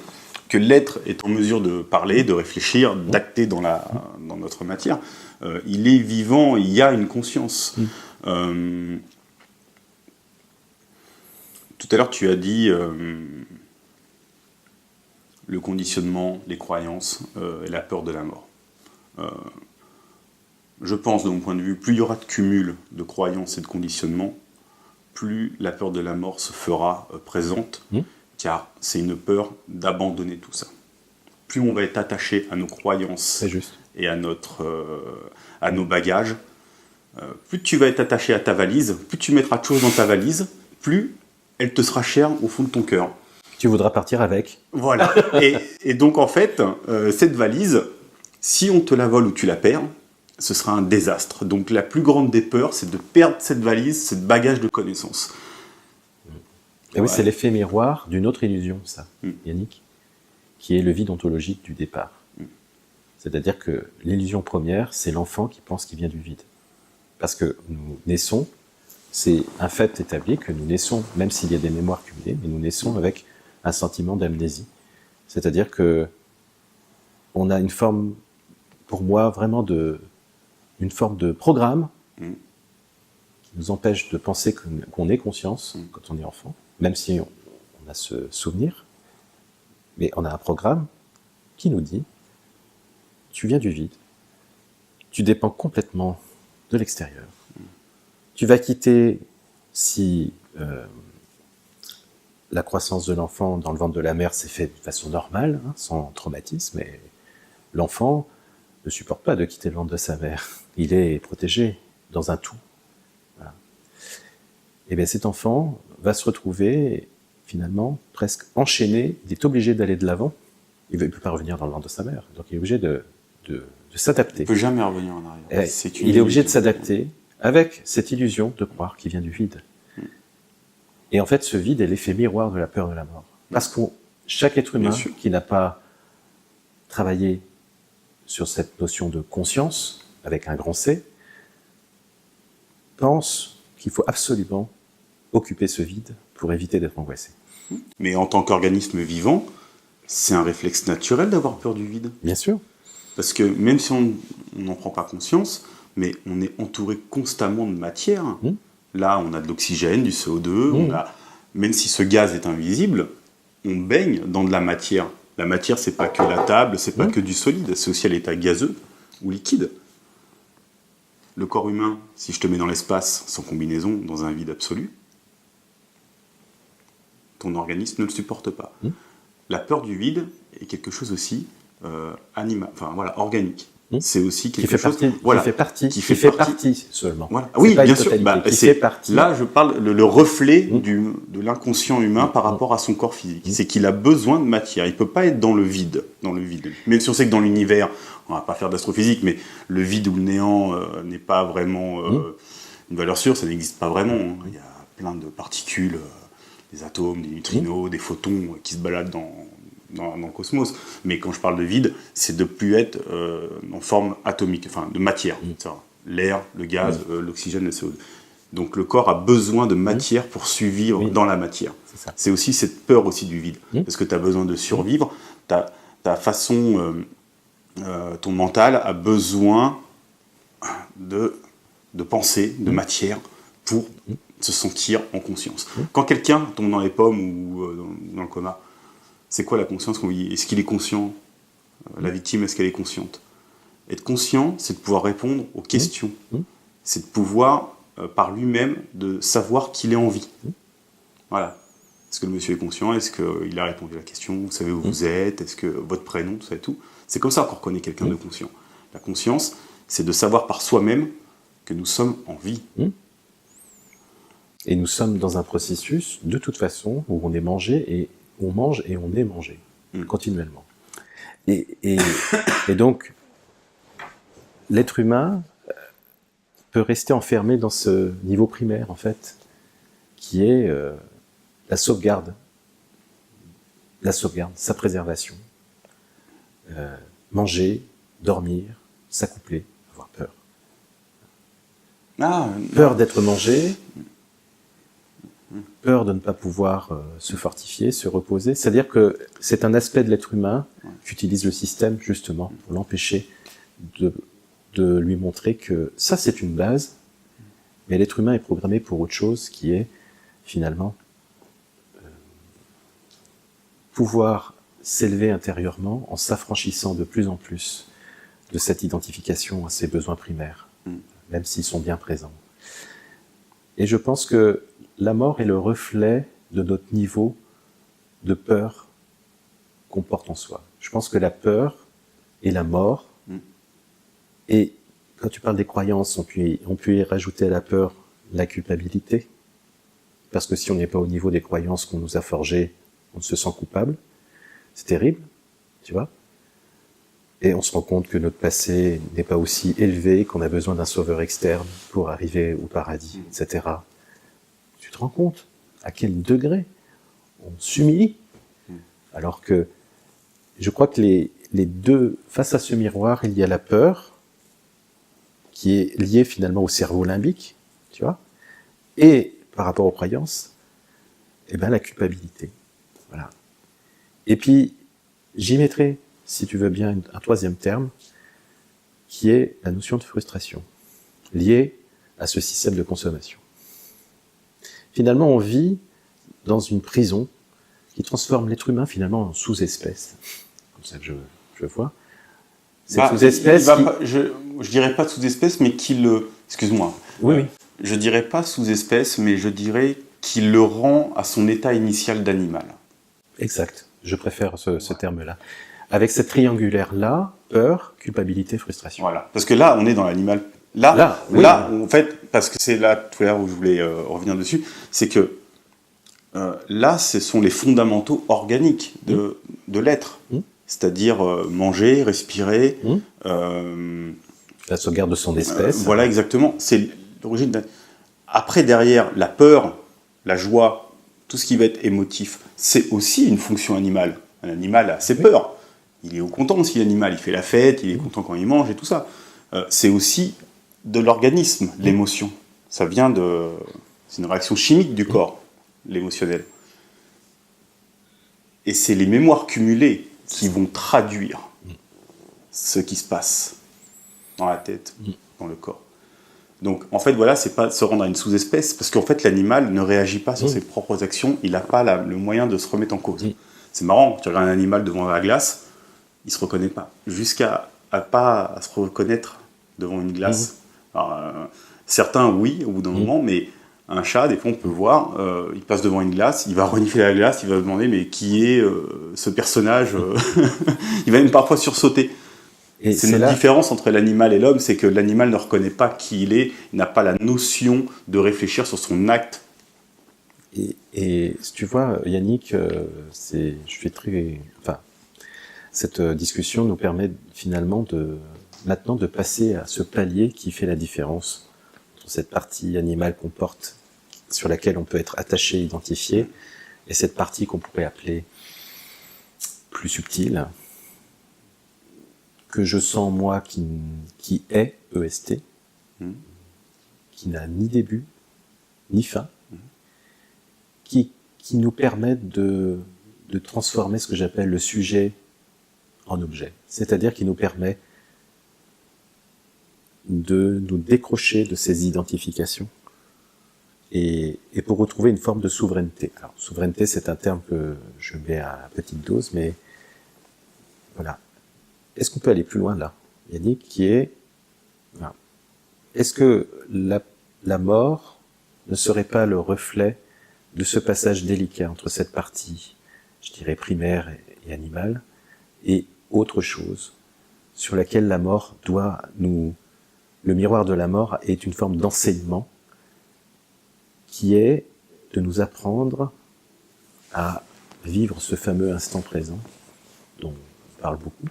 l'être est en mesure de parler, de réfléchir, d'acter dans notre matière, il est vivant, il y a une conscience. Tout à l'heure, tu as dit le conditionnement, les croyances et la peur de la mort. Je pense, de mon point de vue, plus il y aura de cumul de croyances et de conditionnements, plus la peur de la mort se fera présente, car c'est une peur d'abandonner tout ça. Plus on va être attaché à nos croyances et à nos bagages, plus tu vas être attaché à ta valise, plus tu mettras de choses dans ta valise, plus elle te sera chère au fond de ton cœur. Tu voudras partir avec. Voilà. Et donc, en fait, cette valise, si on te la vole ou tu la perds, ce sera un désastre. Donc, la plus grande des peurs, c'est de perdre cette valise, ce bagage de connaissances. Et oui, c'est l'effet miroir d'une autre illusion, ça, Yannick, qui est le vide ontologique du départ. C'est-à-dire que l'illusion première, c'est l'enfant qui pense qu'il vient du vide. Parce que nous naissons, c'est un fait établi que nous naissons, même s'il y a des mémoires cumulées, mais nous naissons avec un sentiment d'amnésie. C'est-à-dire que on a une forme, pour moi, vraiment une forme de programme qui nous empêche de penser qu'on ait conscience quand on est enfant, même si on a ce souvenir, mais on a un programme qui nous dit « tu viens du vide, tu dépends complètement de l'extérieur, tu vas quitter si la croissance de l'enfant dans le ventre de la mère s'est faite de façon normale, sans traumatisme, et l'enfant ne supporte pas de quitter le ventre de sa mère, il est protégé dans un tout. » Et bien cet enfant va se retrouver finalement, presque enchaîné, il est obligé d'aller de l'avant. Il ne peut pas revenir dans le ventre de sa mère, donc il est obligé de s'adapter. Il ne peut jamais revenir en arrière. Il est obligé de s'adapter avec cette illusion de croire qu'il vient du vide. Et en fait, ce vide est l'effet miroir de la peur de la mort. Parce que chaque être humain qui n'a pas travaillé sur cette notion de conscience, avec un grand C, pense qu'il faut absolument occuper ce vide pour éviter d'être angoissé. Mais en tant qu'organisme vivant, c'est un réflexe naturel d'avoir peur du vide. Bien sûr. Parce que même si on n'en prend pas conscience, mais on est entouré constamment de matière. Là, on a de l'oxygène, du CO2, même si ce gaz est invisible, on baigne dans de la matière. La matière, c'est pas que la table, c'est pas que du solide, c'est aussi à l'état gazeux ou liquide. Le corps humain, si je te mets dans l'espace sans combinaison, dans un vide absolu, ton organisme ne le supporte pas. La peur du vide est quelque chose aussi organique. C'est aussi quelque chose qui fait partie seulement. Voilà. Oui, bien sûr. Là, je parle le reflet de l'inconscient humain par rapport à son corps physique. C'est qu'il a besoin de matière. Il peut pas être dans le vide. Même si on sait que dans l'univers, on va pas faire d'astrophysique, mais le vide ou le néant n'est pas vraiment une valeur sûre. Ça n'existe pas vraiment. Il y a plein de particules, des atomes, des neutrinos, des photons qui se baladent dans le cosmos. Mais quand je parle de vide, c'est de plus être en forme atomique, enfin de matière. L'air, le gaz, l'oxygène, le CO2. Donc le corps a besoin de matière pour survivre dans la matière. C'est aussi cette peur aussi du vide. Parce que tu as besoin de survivre, ta façon, ton mental a besoin de penser, de matière pour se sentir en conscience. Quand quelqu'un tombe dans les pommes ou dans le coma, c'est quoi la conscience qu'on dit ? Est-ce qu'il est conscient ? La victime, est-ce qu'elle est consciente ? Être conscient, c'est de pouvoir répondre aux questions. C'est de pouvoir, par lui-même, de savoir qu'il est en vie. Voilà. Est-ce que le monsieur est conscient ? Est-ce qu'il a répondu à la question ? Vous savez où vous êtes ? Est-ce que votre prénom, tout ça et tout ? C'est comme ça qu'on reconnaît quelqu'un de conscient. La conscience, c'est de savoir par soi-même que nous sommes en vie. Et nous sommes dans un processus, de toute façon, où on est mangé et on mange et on est mangé, continuellement. Et donc, l'être humain peut rester enfermé dans ce niveau primaire, en fait, qui est la sauvegarde, sa préservation. Manger, dormir, s'accoupler, avoir peur. Peur d'être mangé, peur de ne pas pouvoir se fortifier, se reposer. C'est-à-dire que c'est un aspect de l'être humain qu'utilise le système, justement, pour l'empêcher de lui montrer que ça, c'est une base, mais l'être humain est programmé pour autre chose, qui est, finalement, pouvoir s'élever intérieurement en s'affranchissant de plus en plus de cette identification à ses besoins primaires, même s'ils sont bien présents. Et je pense que la mort est le reflet de notre niveau de peur qu'on porte en soi. Je pense que la peur et la mort, et quand tu parles des croyances, on peut y rajouter à la peur la culpabilité, parce que si on n'est pas au niveau des croyances qu'on nous a forgées, on se sent coupable. C'est terrible, tu vois. Et on se rend compte que notre passé n'est pas aussi élevé, qu'on a besoin d'un sauveur externe pour arriver au paradis, etc. Tu te rends compte à quel degré on s'humilie, alors que je crois que les deux, face à ce miroir, il y a la peur, qui est liée finalement au cerveau limbique, tu vois, et par rapport aux croyances, la culpabilité. Voilà. Et puis, j'y mettrai, si tu veux bien, un troisième terme, qui est la notion de frustration, liée à ce système de consommation. Finalement, on vit dans une prison qui transforme l'être humain finalement en sous-espèce. Comme ça que je vois. Cette sous-espèce je dirais pas sous-espèce, mais qui le... Excuse-moi. Oui. Je dirais pas sous-espèce, mais je dirais qu'il le rend à son état initial d'animal. Exact. Je préfère ce terme-là. Avec cette triangulaire-là, peur, culpabilité, frustration. Voilà. Parce que là, on est dans l'animal. Là, en fait, parce que c'est là tout à l'heure où je voulais revenir dessus, c'est que Là, ce sont les fondamentaux organiques de l'être. C'est-à-dire manger, respirer. La sauvegarde de son espèce. Voilà, exactement. C'est l'origine. Après, derrière, la peur, la joie, tout ce qui va être émotif, c'est aussi une fonction animale. Un animal a ses peurs. Il est content aussi, l'animal. Il fait la fête, il est content quand il mange et tout ça. C'est aussi de l'organisme, l'émotion. Ça vient de... C'est une réaction chimique du corps, l'émotionnel. Et c'est les mémoires cumulées qui vont traduire ce qui se passe dans la tête, dans le corps. Donc, en fait, voilà, c'est pas se rendre à une sous-espèce, parce qu'en fait, l'animal ne réagit pas sur ses propres actions, il n'a pas le moyen de se remettre en cause. C'est marrant, tu regardes un animal devant la glace, il se reconnaît pas. Jusqu'à pas se reconnaître devant une glace. Alors, certains, oui, au bout d'un moment, mais un chat, des fois, on peut voir, il passe devant une glace, il va renifler la glace, il va se demander, mais qui est ce personnage Il va même parfois sursauter. Et c'est une différence entre l'animal et l'homme, c'est que l'animal ne reconnaît pas qui il est, il n'a pas la notion de réfléchir sur son acte. Et tu vois, Yannick, cette discussion nous permet finalement maintenant de passer à ce palier qui fait la différence entre cette partie animale qu'on porte, sur laquelle on peut être attaché, identifié, et cette partie qu'on pourrait appeler plus subtile, que je sens moi qui est EST, qui n'a ni début, ni fin, qui nous permet de transformer ce que j'appelle le sujet en objet. C'est-à-dire qui nous permet de nous décrocher de ces identifications et pour retrouver une forme de souveraineté. Alors, souveraineté, c'est un terme que je mets à petite dose, mais voilà. Est-ce qu'on peut aller plus loin là, Yannick, qui est... Voilà. Est-ce que la mort ne serait pas le reflet de ce passage délicat entre cette partie, je dirais, primaire et animale, et autre chose, sur laquelle la mort doit nous... Le miroir de la mort est une forme d'enseignement qui est de nous apprendre à vivre ce fameux instant présent, dont on parle beaucoup.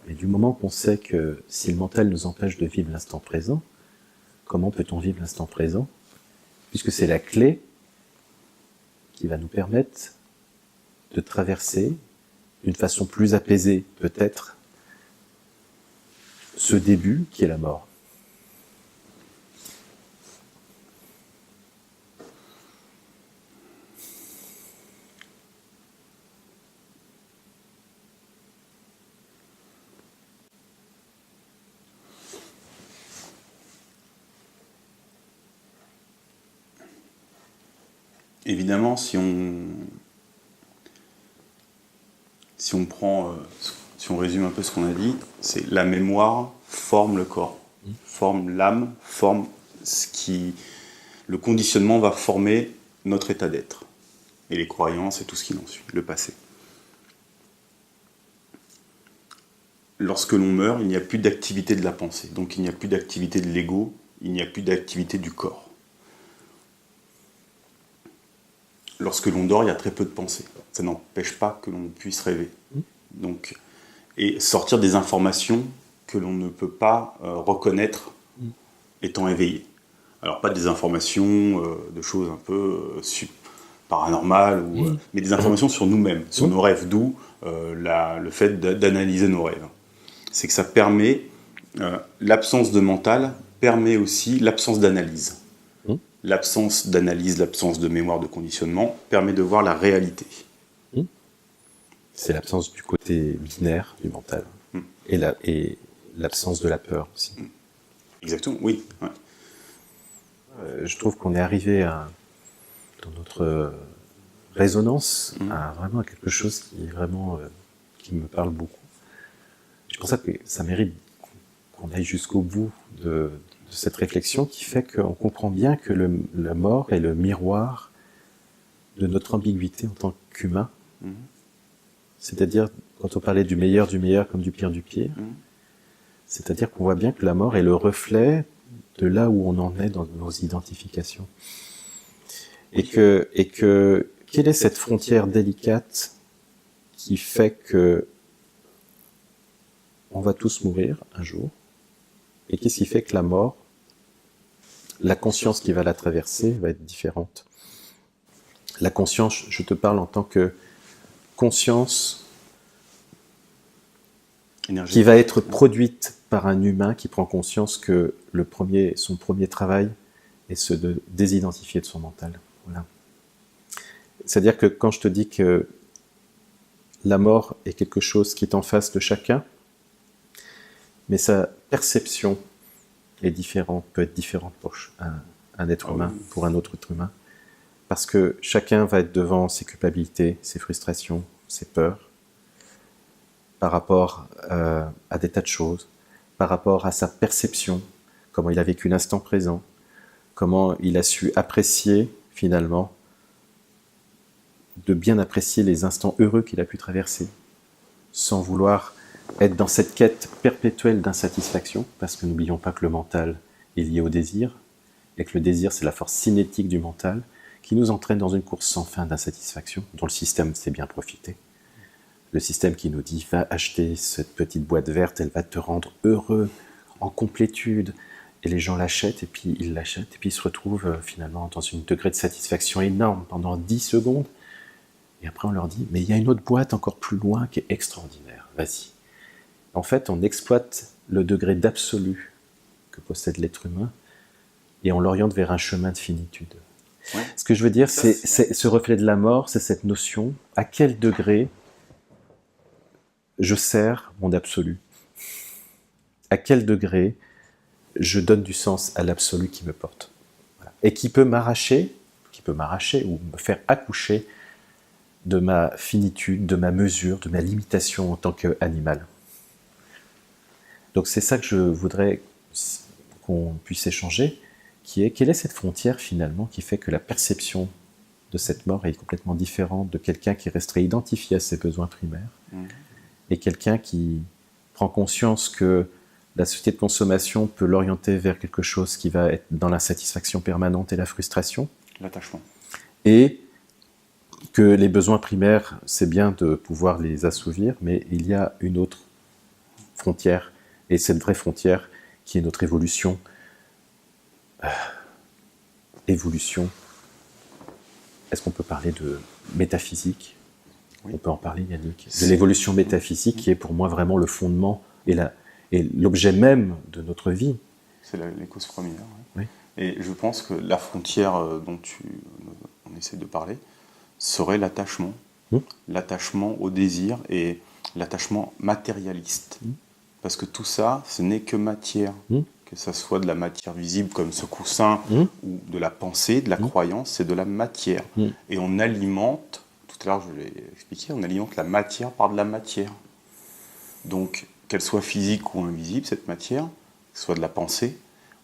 Et du moment qu'on sait que si le mental nous empêche de vivre l'instant présent, comment peut-on vivre l'instant présent? Puisque c'est la clé qui va nous permettre de traverser d'une façon plus apaisée, peut-être, ce début qui est la mort. Évidemment, si on prend, si on résume un peu ce qu'on a dit, c'est la mémoire forme le corps, forme l'âme, forme le conditionnement va former notre état d'être, et les croyances et tout ce qui en suit, le passé. Lorsque l'on meurt, il n'y a plus d'activité de la pensée, donc il n'y a plus d'activité de l'ego, il n'y a plus d'activité du corps. Lorsque l'on dort, il y a très peu de pensées. Ça n'empêche pas que l'on puisse rêver. Donc, et sortir des informations que l'on ne peut pas reconnaître étant éveillé. Alors, pas des informations de choses un peu paranormales, mais des informations sur nous-mêmes, sur nos rêves, d'où le fait d'analyser nos rêves. C'est que ça permet, l'absence de mental permet aussi l'absence d'analyse. L'absence d'analyse, l'absence de mémoire de conditionnement permet de voir la réalité. C'est l'absence du côté binaire du mental. Et l'absence de la peur aussi. Exactement, oui. Ouais. Je trouve qu'on est arrivé dans notre résonance à vraiment quelque chose qui est vraiment qui me parle beaucoup. C'est pour ça que ça mérite qu'on aille jusqu'au bout de cette réflexion qui fait qu'on comprend bien que la mort est le miroir de notre ambiguïté en tant qu'humain. C'est-à-dire, quand on parlait du meilleur comme du pire, c'est-à-dire qu'on voit bien que la mort est le reflet de là où on en est dans nos identifications. Et que quelle est cette frontière délicate qui fait que on va tous mourir un jour? Et qu'est-ce qui fait que la mort, la conscience qui va la traverser va être différente? La conscience, je te parle en tant que conscience qui va être produite par un humain qui prend conscience que son premier travail est de désidentifier de son mental. Voilà. C'est-à-dire que quand je te dis que la mort est quelque chose qui est en face de chacun, mais sa perception est différente, peut être différente pour un être humain, pour un autre être humain, parce que chacun va être devant ses culpabilités, ses frustrations, ses peurs, par rapport à des tas de choses, par rapport à sa perception, comment il a vécu l'instant présent, comment il a su apprécier, finalement, de bien apprécier les instants heureux qu'il a pu traverser, sans vouloir être dans cette quête perpétuelle d'insatisfaction, parce que n'oublions pas que le mental est lié au désir, et que le désir, c'est la force cinétique du mental, qui nous entraîne dans une course sans fin d'insatisfaction, dont le système sait bien profiter. Le système qui nous dit « va acheter cette petite boîte verte, elle va te rendre heureux, en complétude ». Et les gens l'achètent, et puis ils l'achètent, et puis ils se retrouvent finalement dans un degré de satisfaction énorme pendant 10 secondes. Et après on leur dit « mais il y a une autre boîte encore plus loin qui est extraordinaire, vas-y ». En fait, on exploite le degré d'absolu que possède l'être humain, et on l'oriente vers un chemin de finitude. Ouais. Ce que je veux dire, c'est ce reflet de la mort, c'est cette notion, à quel degré je sers mon absolu, à quel degré je donne du sens à l'absolu qui me porte. Voilà. Et qui peut m'arracher ou me faire accoucher de ma finitude, de ma mesure, de ma limitation en tant qu'animal. Donc c'est ça que je voudrais qu'on puisse échanger, qui est quelle est cette frontière finalement qui fait que la perception de cette mort est complètement différente de quelqu'un qui resterait identifié à ses besoins primaires et quelqu'un qui prend conscience que la société de consommation peut l'orienter vers quelque chose qui va être dans l'insatisfaction permanente et la frustration. L'attachement. Et que les besoins primaires, c'est bien de pouvoir les assouvir, mais il y a une autre frontière, et cette vraie frontière qui est notre évolution. Évolution. Est-ce qu'on peut parler de métaphysique ? Oui. On peut en parler, Yannick. De l'évolution métaphysique qui est pour moi vraiment le fondement et l'objet même de notre vie. C'est les causes premières. Oui. Et je pense que la frontière dont on essaie de parler serait l'attachement. L'attachement au désir et l'attachement matérialiste. Parce que tout ça, ce n'est que matière. Que ça soit de la matière visible comme ce coussin ou de la pensée, de la croyance, c'est de la matière. Et on alimente, tout à l'heure je l'ai expliqué, on alimente la matière par de la matière. Donc, qu'elle soit physique ou invisible, cette matière, que ce soit de la pensée,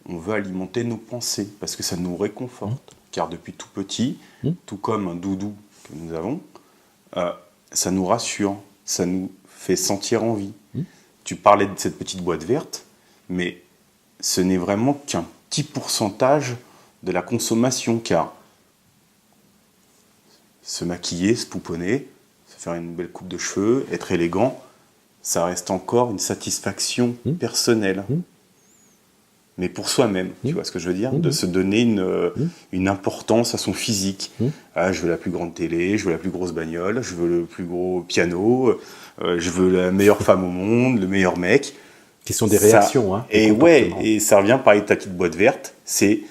on veut alimenter nos pensées parce que ça nous réconforte. Car depuis tout petit, tout comme un doudou que nous avons, ça nous rassure, ça nous fait sentir en vie. Tu parlais de cette petite boîte verte, mais ce n'est vraiment qu'un petit pourcentage de la consommation, car se maquiller, se pouponner, se faire une belle coupe de cheveux, être élégant, ça reste encore une satisfaction personnelle. Mais pour soi-même, tu vois ce que je veux dire ? De se donner une importance à son physique. Ah, je veux la plus grande télé, je veux la plus grosse bagnole, je veux le plus gros piano, je veux la meilleure femme au monde, le meilleur mec. Qui sont des réactions. Et ça revient par ta petite boîte verte, c'est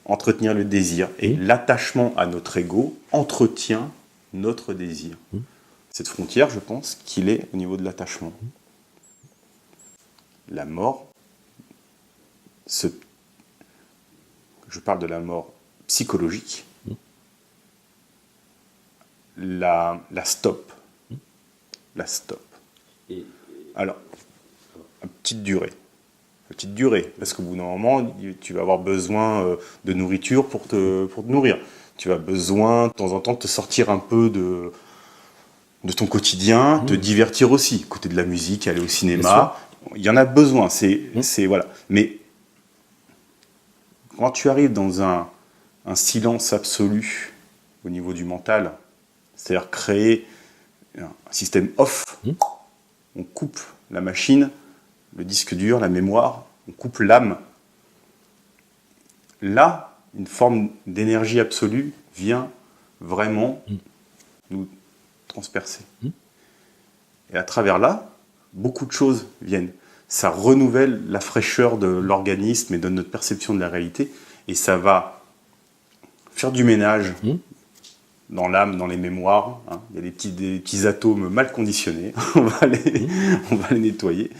entretenir le désir. Et l'attachement à notre ego entretient notre désir. Cette frontière, je pense qu'il est au niveau de l'attachement. La mort, je parle de la mort psychologique, la stop. La stop. Alors, petite durée, parce qu'au bout d'un moment, tu vas avoir besoin de nourriture pour te nourrir. Tu as besoin, de temps en temps, de te sortir un peu de ton quotidien, te divertir aussi, écouter de la musique, aller au cinéma. Il y en a besoin, voilà. Mais quand tu arrives dans un silence absolu au niveau du mental, c'est-à-dire créer un système off. On coupe la machine, le disque dur, la mémoire, on coupe l'âme. Là, une forme d'énergie absolue vient vraiment nous transpercer. Et à travers là, beaucoup de choses viennent. Ça renouvelle la fraîcheur de l'organisme et de notre perception de la réalité. Et ça va faire du ménage dans l'âme, dans les mémoires. Hein. Il y a des petits atomes mal conditionnés. On va les nettoyer.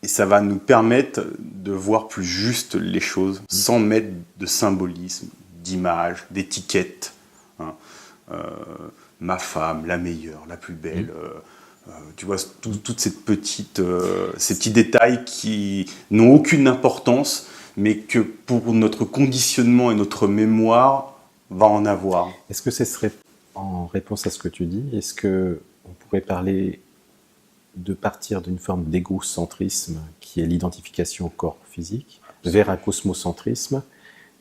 Et ça va nous permettre de voir plus juste les choses, sans mettre de symbolisme, d'image, d'étiquette. Hein. Ma femme, la meilleure, la plus belle. Tu vois, toutes ces petits détails qui n'ont aucune importance, mais que pour notre conditionnement et notre mémoire, va en avoir. Est-ce que ce serait, en réponse à ce que tu dis, est-ce qu'on pourrait parler de partir d'une forme d'égocentrisme qui est l'identification au corps physique, vers un cosmocentrisme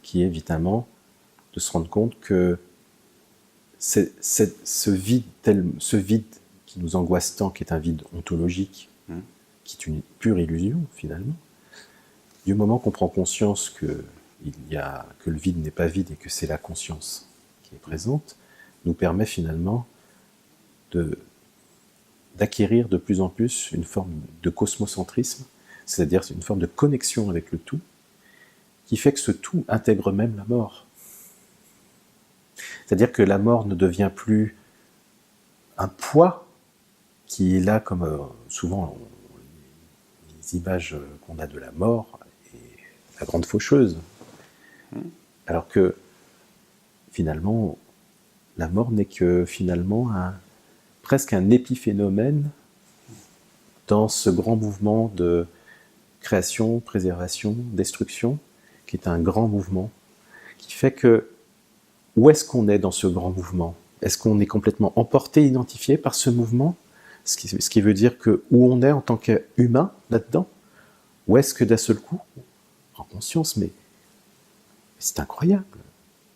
qui est évidemment de se rendre compte que ce vide qui nous angoisse tant, qui est un vide ontologique, qui est une pure illusion finalement, du moment qu'on prend conscience que le vide n'est pas vide et que c'est la conscience qui est présente, nous permet finalement d'acquérir de plus en plus une forme de cosmocentrisme, c'est-à-dire une forme de connexion avec le tout, qui fait que ce tout intègre même la mort. C'est-à-dire que la mort ne devient plus un poids qui est là, comme souvent les images qu'on a de la mort, et la grande faucheuse. Alors que finalement, la mort n'est que finalement presque un épiphénomène dans ce grand mouvement de création, préservation, destruction, qui est un grand mouvement, qui fait que où est-ce qu'on est dans ce grand mouvement? Est-ce qu'on est complètement emporté, identifié par ce mouvement? Ce qui veut dire que où on est en tant qu'humain là-dedans? Ou est-ce que d'un seul coup, on prend conscience, mais c'est incroyable.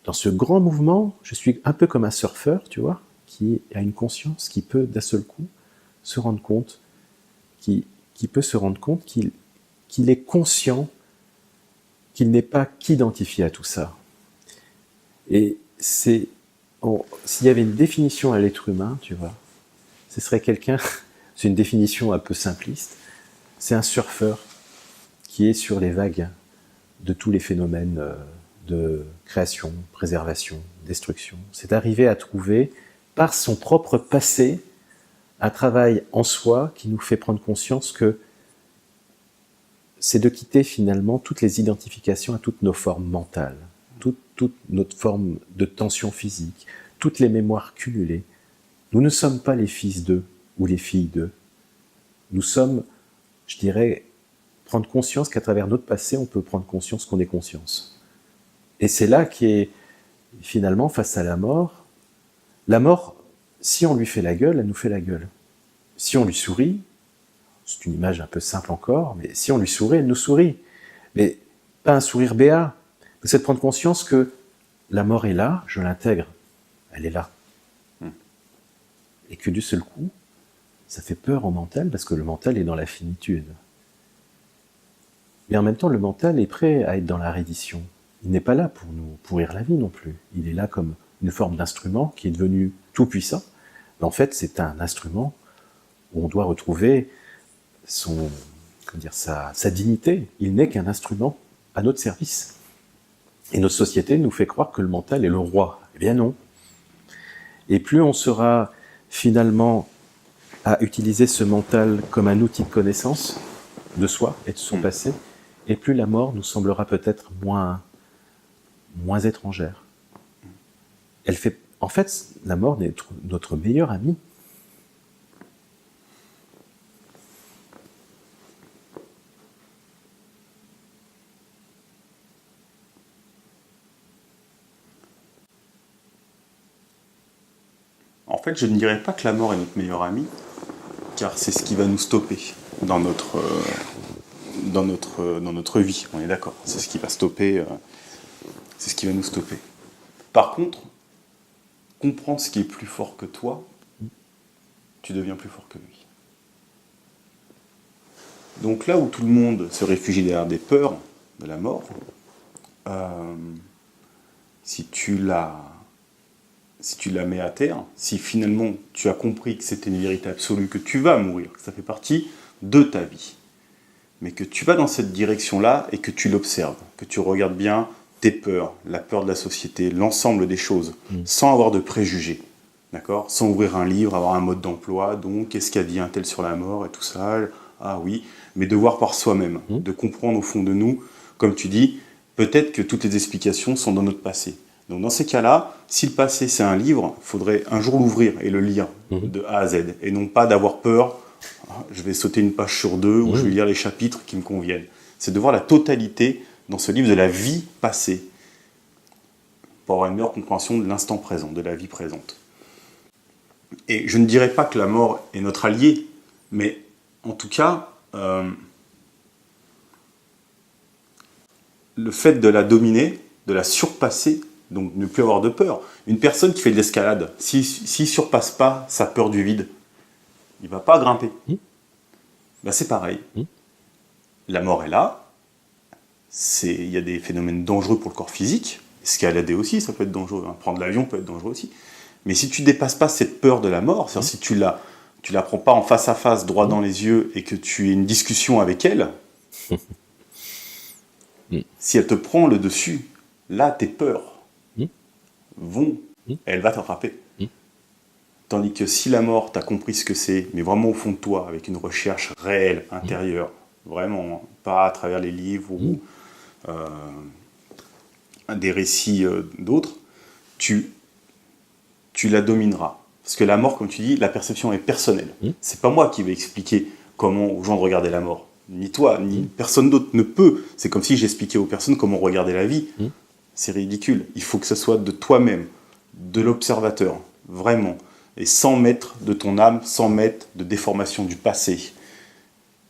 Dans ce grand mouvement, je suis un peu comme un surfeur, tu vois, qui a une conscience, qui peut d'un seul coup se rendre compte, qui peut se rendre compte qu'il est conscient, qu'il n'est pas qu'identifié à tout ça. Et s'il y avait une définition à l'être humain, tu vois, ce serait quelqu'un, c'est une définition un peu simpliste, c'est un surfeur qui est sur les vagues de tous les phénomènes de création, préservation, destruction. C'est d'arriver à trouver, par son propre passé, un travail en soi qui nous fait prendre conscience que c'est de quitter finalement toutes les identifications à toutes nos formes mentales, toute notre forme de tension physique, toutes les mémoires cumulées. Nous ne sommes pas les fils d'eux ou les filles d'eux. Nous sommes, je dirais, prendre conscience qu'à travers notre passé, on peut prendre conscience qu'on est conscience. Et c'est là qu'est finalement, face à la mort, si on lui fait la gueule, elle nous fait la gueule. Si on lui sourit, c'est une image un peu simple encore, mais si on lui sourit, elle nous sourit. Mais pas un sourire béat. C'est de prendre conscience que la mort est là, je l'intègre, elle est là. Et que du seul coup, ça fait peur au mental, parce que le mental est dans la finitude. Mais en même temps, le mental est prêt à être dans la reddition. Il n'est pas là pour nous pourrir la vie non plus. Il est là comme une forme d'instrument qui est devenu tout-puissant. Mais en fait, c'est un instrument où on doit retrouver sa dignité. Il n'est qu'un instrument à notre service. Et notre société nous fait croire que le mental est le roi. Eh bien non. Et plus on sera finalement à utiliser ce mental comme un outil de connaissance de soi et de son passé, et plus la mort nous semblera peut-être moins étrangère. En fait, la mort est notre meilleur ami. En fait, je ne dirais pas que la mort est notre meilleur ami, car c'est ce qui va nous stopper dans notre vie, on est d'accord. C'est ce qui va stopper, c'est ce qui va nous stopper. Par contre, comprends ce qui est plus fort que toi, tu deviens plus fort que lui. Donc là où tout le monde se réfugie derrière des peurs de la mort, si tu la mets à terre, si finalement tu as compris que c'était une vérité absolue, que tu vas mourir, que ça fait partie de ta vie, mais que tu vas dans cette direction-là et que tu l'observes, que tu regardes bien tes peurs, la peur de la société, l'ensemble des choses, sans avoir de préjugés, d'accord ? Sans ouvrir un livre, avoir un mode d'emploi, donc qu'est-ce qu'a dit un tel sur la mort et tout ça, ah oui, mais de voir par soi-même, de comprendre au fond de nous, comme tu dis, peut-être que toutes les explications sont dans notre passé. Donc dans ces cas-là, si le passé c'est un livre, il faudrait un jour l'ouvrir et le lire de A à Z, et non pas d'avoir peur, je vais sauter une page sur deux, ou je vais lire les chapitres qui me conviennent. C'est de voir la totalité dans ce livre de la vie passée, pour avoir une meilleure compréhension de l'instant présent, de la vie présente. Et je ne dirais pas que la mort est notre allié, mais en tout cas, le fait de la dominer, de la surpasser, donc ne plus avoir de peur. Une personne qui fait de l'escalade, s'il ne surpasse pas sa peur du vide, il ne va pas grimper. Ben c'est pareil. La mort est là. Il y a des phénomènes dangereux pour le corps physique. Escalader aussi, ça peut être dangereux. Prendre l'avion peut être dangereux aussi. Mais si tu ne dépasses pas cette peur de la mort, c'est-à-dire si tu la prends pas en face à face, droit dans les yeux, et que tu aies une discussion avec elle, si elle te prend le dessus, là, tes peurs elle va t'attraper. Tandis que si la mort, tu as compris ce que c'est, mais vraiment au fond de toi, avec une recherche réelle, intérieure, vraiment, pas à travers les livres ou des récits d'autres, tu la domineras. Parce que la mort, comme tu dis, la perception est personnelle. C'est pas moi qui vais expliquer comment aux gens de regarder la mort. Ni toi, ni personne d'autre ne peut. C'est comme si j'expliquais aux personnes comment regarder la vie. C'est ridicule. Il faut que ce soit de toi-même, de l'observateur, vraiment. Et sans mettre de ton âme, sans mettre de déformation du passé.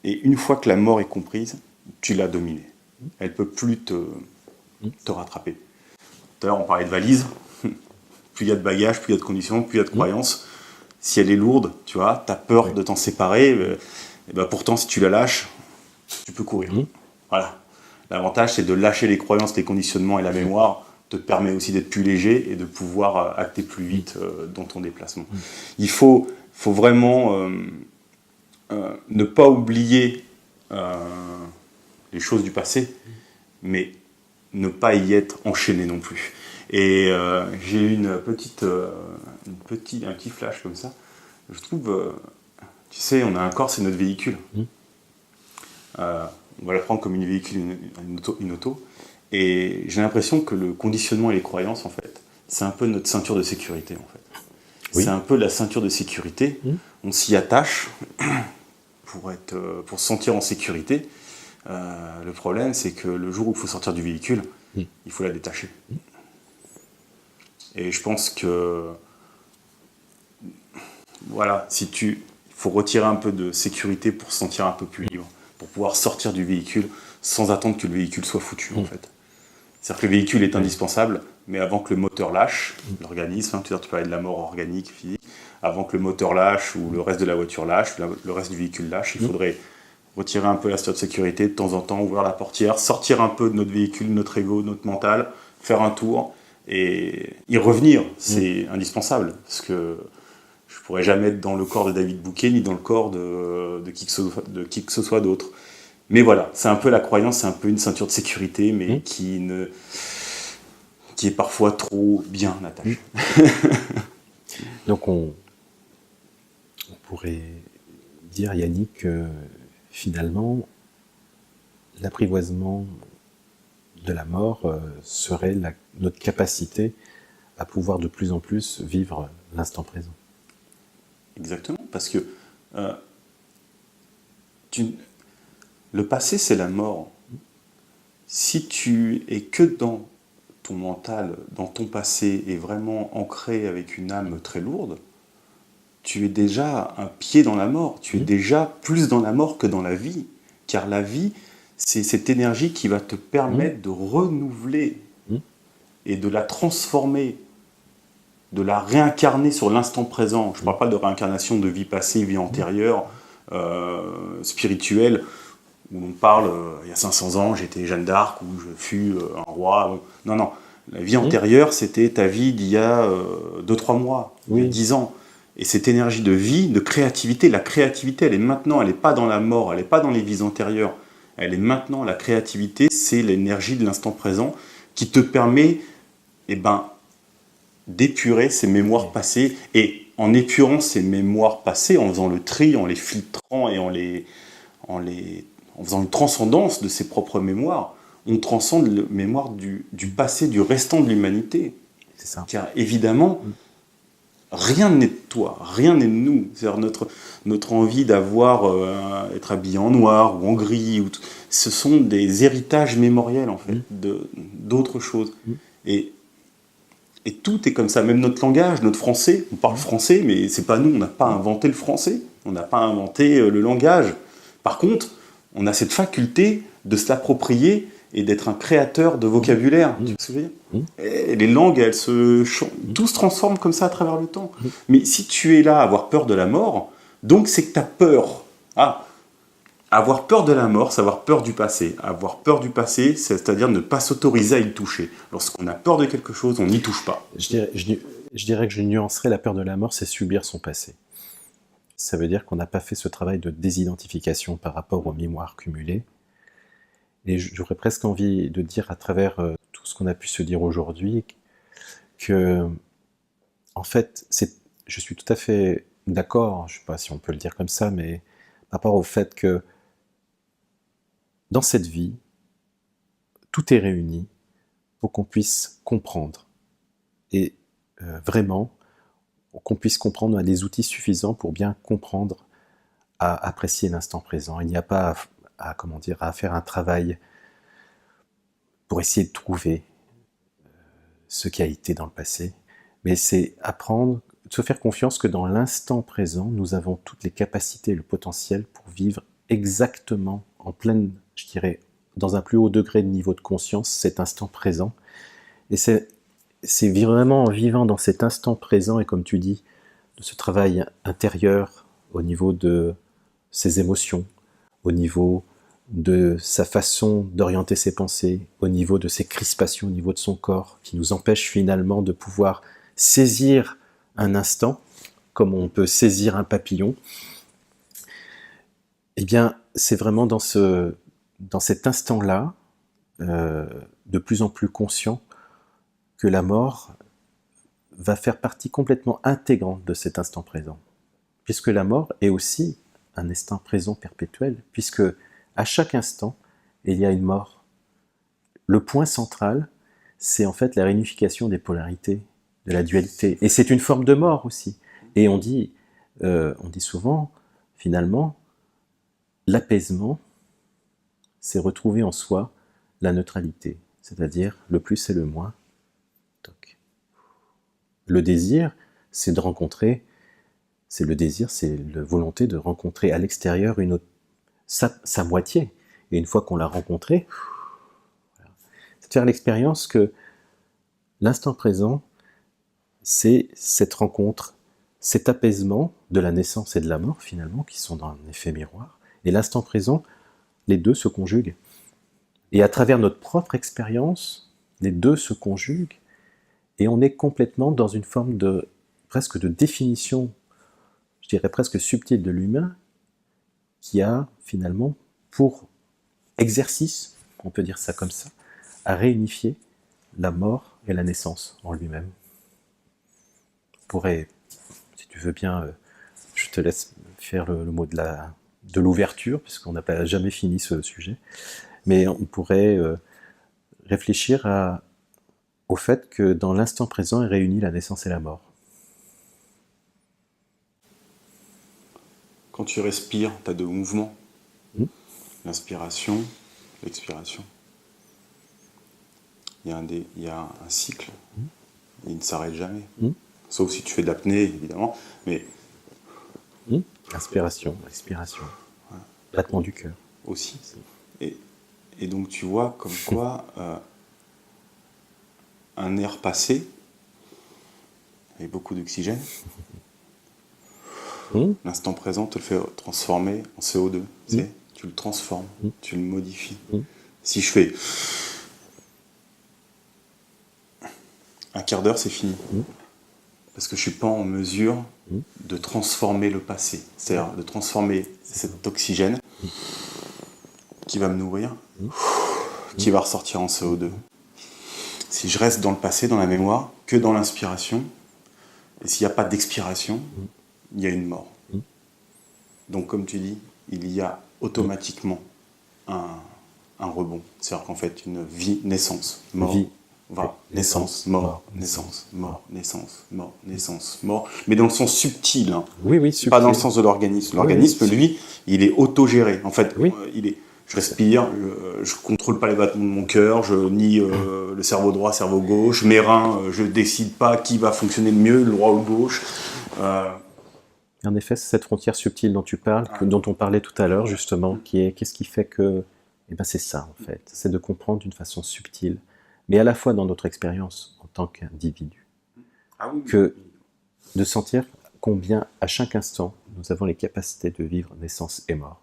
Et une fois que la mort est comprise, tu l'as dominée. Elle ne peut plus te rattraper. Tout à l'heure, on parlait de valise. Plus il y a de bagages, plus il y a de conditions, plus il y a de croyances. Si elle est lourde, tu vois, tu as peur de t'en séparer. Et ben pourtant, si tu la lâches, tu peux courir. Voilà. L'avantage, c'est de lâcher les croyances, les conditionnements et la mémoire te permet aussi d'être plus léger et de pouvoir acter plus vite dans ton déplacement. Il faut vraiment ne pas oublier les choses du passé, mais ne pas y être enchaîné non plus. Et j'ai eu un petit flash comme ça. Je trouve, tu sais, on a un corps, c'est notre véhicule. On va la prendre comme une véhicule, une auto. Et j'ai l'impression que le conditionnement et les croyances, en fait, c'est un peu notre ceinture de sécurité, en fait. Oui. C'est un peu la ceinture de sécurité. On s'y attache pour se sentir en sécurité. Le problème, c'est que le jour où il faut sortir du véhicule, il faut la détacher. Et je pense que, voilà, il faut retirer un peu de sécurité pour se sentir un peu plus libre, pour pouvoir sortir du véhicule sans attendre que le véhicule soit foutu, en fait. C'est-à-dire que le véhicule est indispensable, mais avant que le moteur lâche, l'organisme, tu parlais de la mort organique, physique, avant que le moteur lâche ou le reste de la voiture lâche, le reste du véhicule lâche, il faudrait retirer un peu la ceinture de sécurité, de temps en temps, ouvrir la portière, sortir un peu de notre véhicule, notre ego, notre mental, faire un tour, et y revenir, c'est indispensable, parce que je ne pourrais jamais être dans le corps de David Bouquet, ni dans le corps de qui que ce soit d'autre. Mais voilà, c'est un peu la croyance, c'est un peu une ceinture de sécurité, mais qui est parfois trop bien attachée. Donc on pourrait dire, Yannick, que finalement, l'apprivoisement de la mort serait notre capacité à pouvoir de plus en plus vivre l'instant présent. Exactement, parce que le passé, c'est la mort. Si tu es que dans ton mental, dans ton passé, et vraiment ancré avec une âme très lourde, tu es déjà un pied dans la mort. Tu es déjà plus dans la mort que dans la vie. Car la vie, c'est cette énergie qui va te permettre de renouveler et de la transformer de la réincarner sur l'instant présent. Je ne parle pas de réincarnation de vie passée, vie antérieure, spirituelle, où on parle, il y a 500 ans, j'étais Jeanne d'Arc, ou je fus un roi. Non, non. La vie antérieure, c'était ta vie d'il y a 2-3 mois, il y a 10 ans. Et cette énergie de vie, de créativité, la créativité, elle est maintenant, elle n'est pas dans la mort, elle n'est pas dans les vies antérieures. Elle est maintenant, la créativité, c'est l'énergie de l'instant présent qui te permet d'épurer ces mémoires passées. Et en épurant ces mémoires passées, en faisant le tri, en les filtrant et en faisant une transcendance de ses propres mémoires, on transcende la mémoire du passé, du restant de l'humanité. C'est ça. Car évidemment, rien n'est de toi, rien n'est de nous. C'est-à-dire notre envie d'avoir, être habillé en noir ou en gris, ce sont des héritages mémoriels, en fait, d'autres choses. Et tout est comme ça, même notre langage, notre français, on parle français, mais c'est pas nous, on n'a pas inventé le français, on n'a pas inventé le langage. Par contre, on a cette faculté de se l'approprier et d'être un créateur de vocabulaire. Tu vois ce que je veux dire ? Et les langues, tout se transforme comme ça à travers le temps. Mais si tu es là à avoir peur de la mort, donc c'est que tu as peur. Avoir peur de la mort, c'est avoir peur du passé. Avoir peur du passé, c'est-à-dire ne pas s'autoriser à y toucher. Lorsqu'on a peur de quelque chose, on n'y touche pas. Je dirais que je nuancerais la peur de la mort, c'est subir son passé. Ça veut dire qu'on n'a pas fait ce travail de désidentification par rapport aux mémoires cumulées. Et j'aurais presque envie de dire à travers tout ce qu'on a pu se dire aujourd'hui que, en fait, je suis tout à fait d'accord, je ne sais pas si on peut le dire comme ça, mais par rapport au fait que dans cette vie, tout est réuni pour qu'on puisse comprendre. Et vraiment, qu'on puisse comprendre, on a des outils suffisants pour bien comprendre, à apprécier l'instant présent. Il n'y a pas à faire un travail pour essayer de trouver ce qui a été dans le passé, mais c'est apprendre, se faire confiance que dans l'instant présent, nous avons toutes les capacités et le potentiel pour vivre exactement en pleine, je dirais, dans un plus haut degré de niveau de conscience, cet instant présent. Et c'est vraiment en vivant dans cet instant présent, et comme tu dis, de ce travail intérieur au niveau de ses émotions, au niveau de sa façon d'orienter ses pensées, au niveau de ses crispations, au niveau de son corps, qui nous empêche finalement de pouvoir saisir un instant, comme on peut saisir un papillon. Eh bien, c'est vraiment dans cet instant-là, de plus en plus conscient, que la mort va faire partie complètement intégrante de cet instant présent. Puisque la mort est aussi un instant présent perpétuel, puisque à chaque instant, il y a une mort. Le point central, c'est en fait la réunification des polarités, de la dualité. Et c'est une forme de mort aussi. Et on dit souvent, finalement, l'apaisement, c'est retrouver en soi la neutralité, c'est-à-dire le plus et le moins. Le désir, c'est de rencontrer, c'est la volonté de rencontrer à l'extérieur sa moitié. Et une fois qu'on l'a rencontrée, c'est de faire l'expérience que l'instant présent, c'est cette rencontre, cet apaisement de la naissance et de la mort, finalement, qui sont dans un effet miroir. Et l'instant présent, les deux se conjuguent. Et à travers notre propre expérience, les deux se conjuguent, et on est complètement dans une forme presque de définition, je dirais presque subtile de l'humain, qui a finalement pour exercice, on peut dire ça comme ça, à réunifier la mort et la naissance en lui-même. On pourrait, si tu veux bien, je te laisse faire le mot de l'ouverture, puisqu'on n'a pas jamais fini ce sujet, mais on pourrait réfléchir au fait que dans l'instant présent est réunie la naissance et la mort. Quand tu respires, tu as deux mouvements. L'inspiration, l'expiration. Il y a un cycle. Il ne s'arrête jamais. Sauf si tu fais de l'apnée, évidemment. Mais inspiration, expiration. Battement du cœur. Aussi. Et donc tu vois comme quoi un air passé, avec beaucoup d'oxygène. Mmh. L'instant présent te le fait transformer en CO2. Tu le transformes, tu le modifies. Si je fais un quart d'heure, c'est fini. Parce que je ne suis pas en mesure de transformer le passé. C'est-à-dire de transformer cet oxygène qui va me nourrir, qui va ressortir en CO2. Si je reste dans le passé, dans la mémoire, que dans l'inspiration, et s'il n'y a pas d'expiration, il y a une mort. Donc, comme tu dis, il y a automatiquement un rebond. C'est-à-dire qu'en fait, une vie, naissance, mort, naissance, mort, naissance, mort, naissance, mort, naissance, mort. Mais dans le sens subtil. Hein. Oui, subtil. Pas dans le sens de l'organisme. L'organisme, lui, il est autogéré. En fait, je respire, je ne contrôle pas les battements de mon cœur, je nie le cerveau droit, cerveau gauche, mes reins, je ne décide pas qui va fonctionner le mieux, le droit ou le gauche. En effet, c'est cette frontière subtile dont tu parles, dont on parlait tout à l'heure justement, qui est qu'est-ce qui fait que... Eh ben c'est ça en fait, c'est de comprendre d'une façon subtile, mais à la fois dans notre expérience en tant qu'individu, que de sentir combien à chaque instant nous avons les capacités de vivre naissance et mort.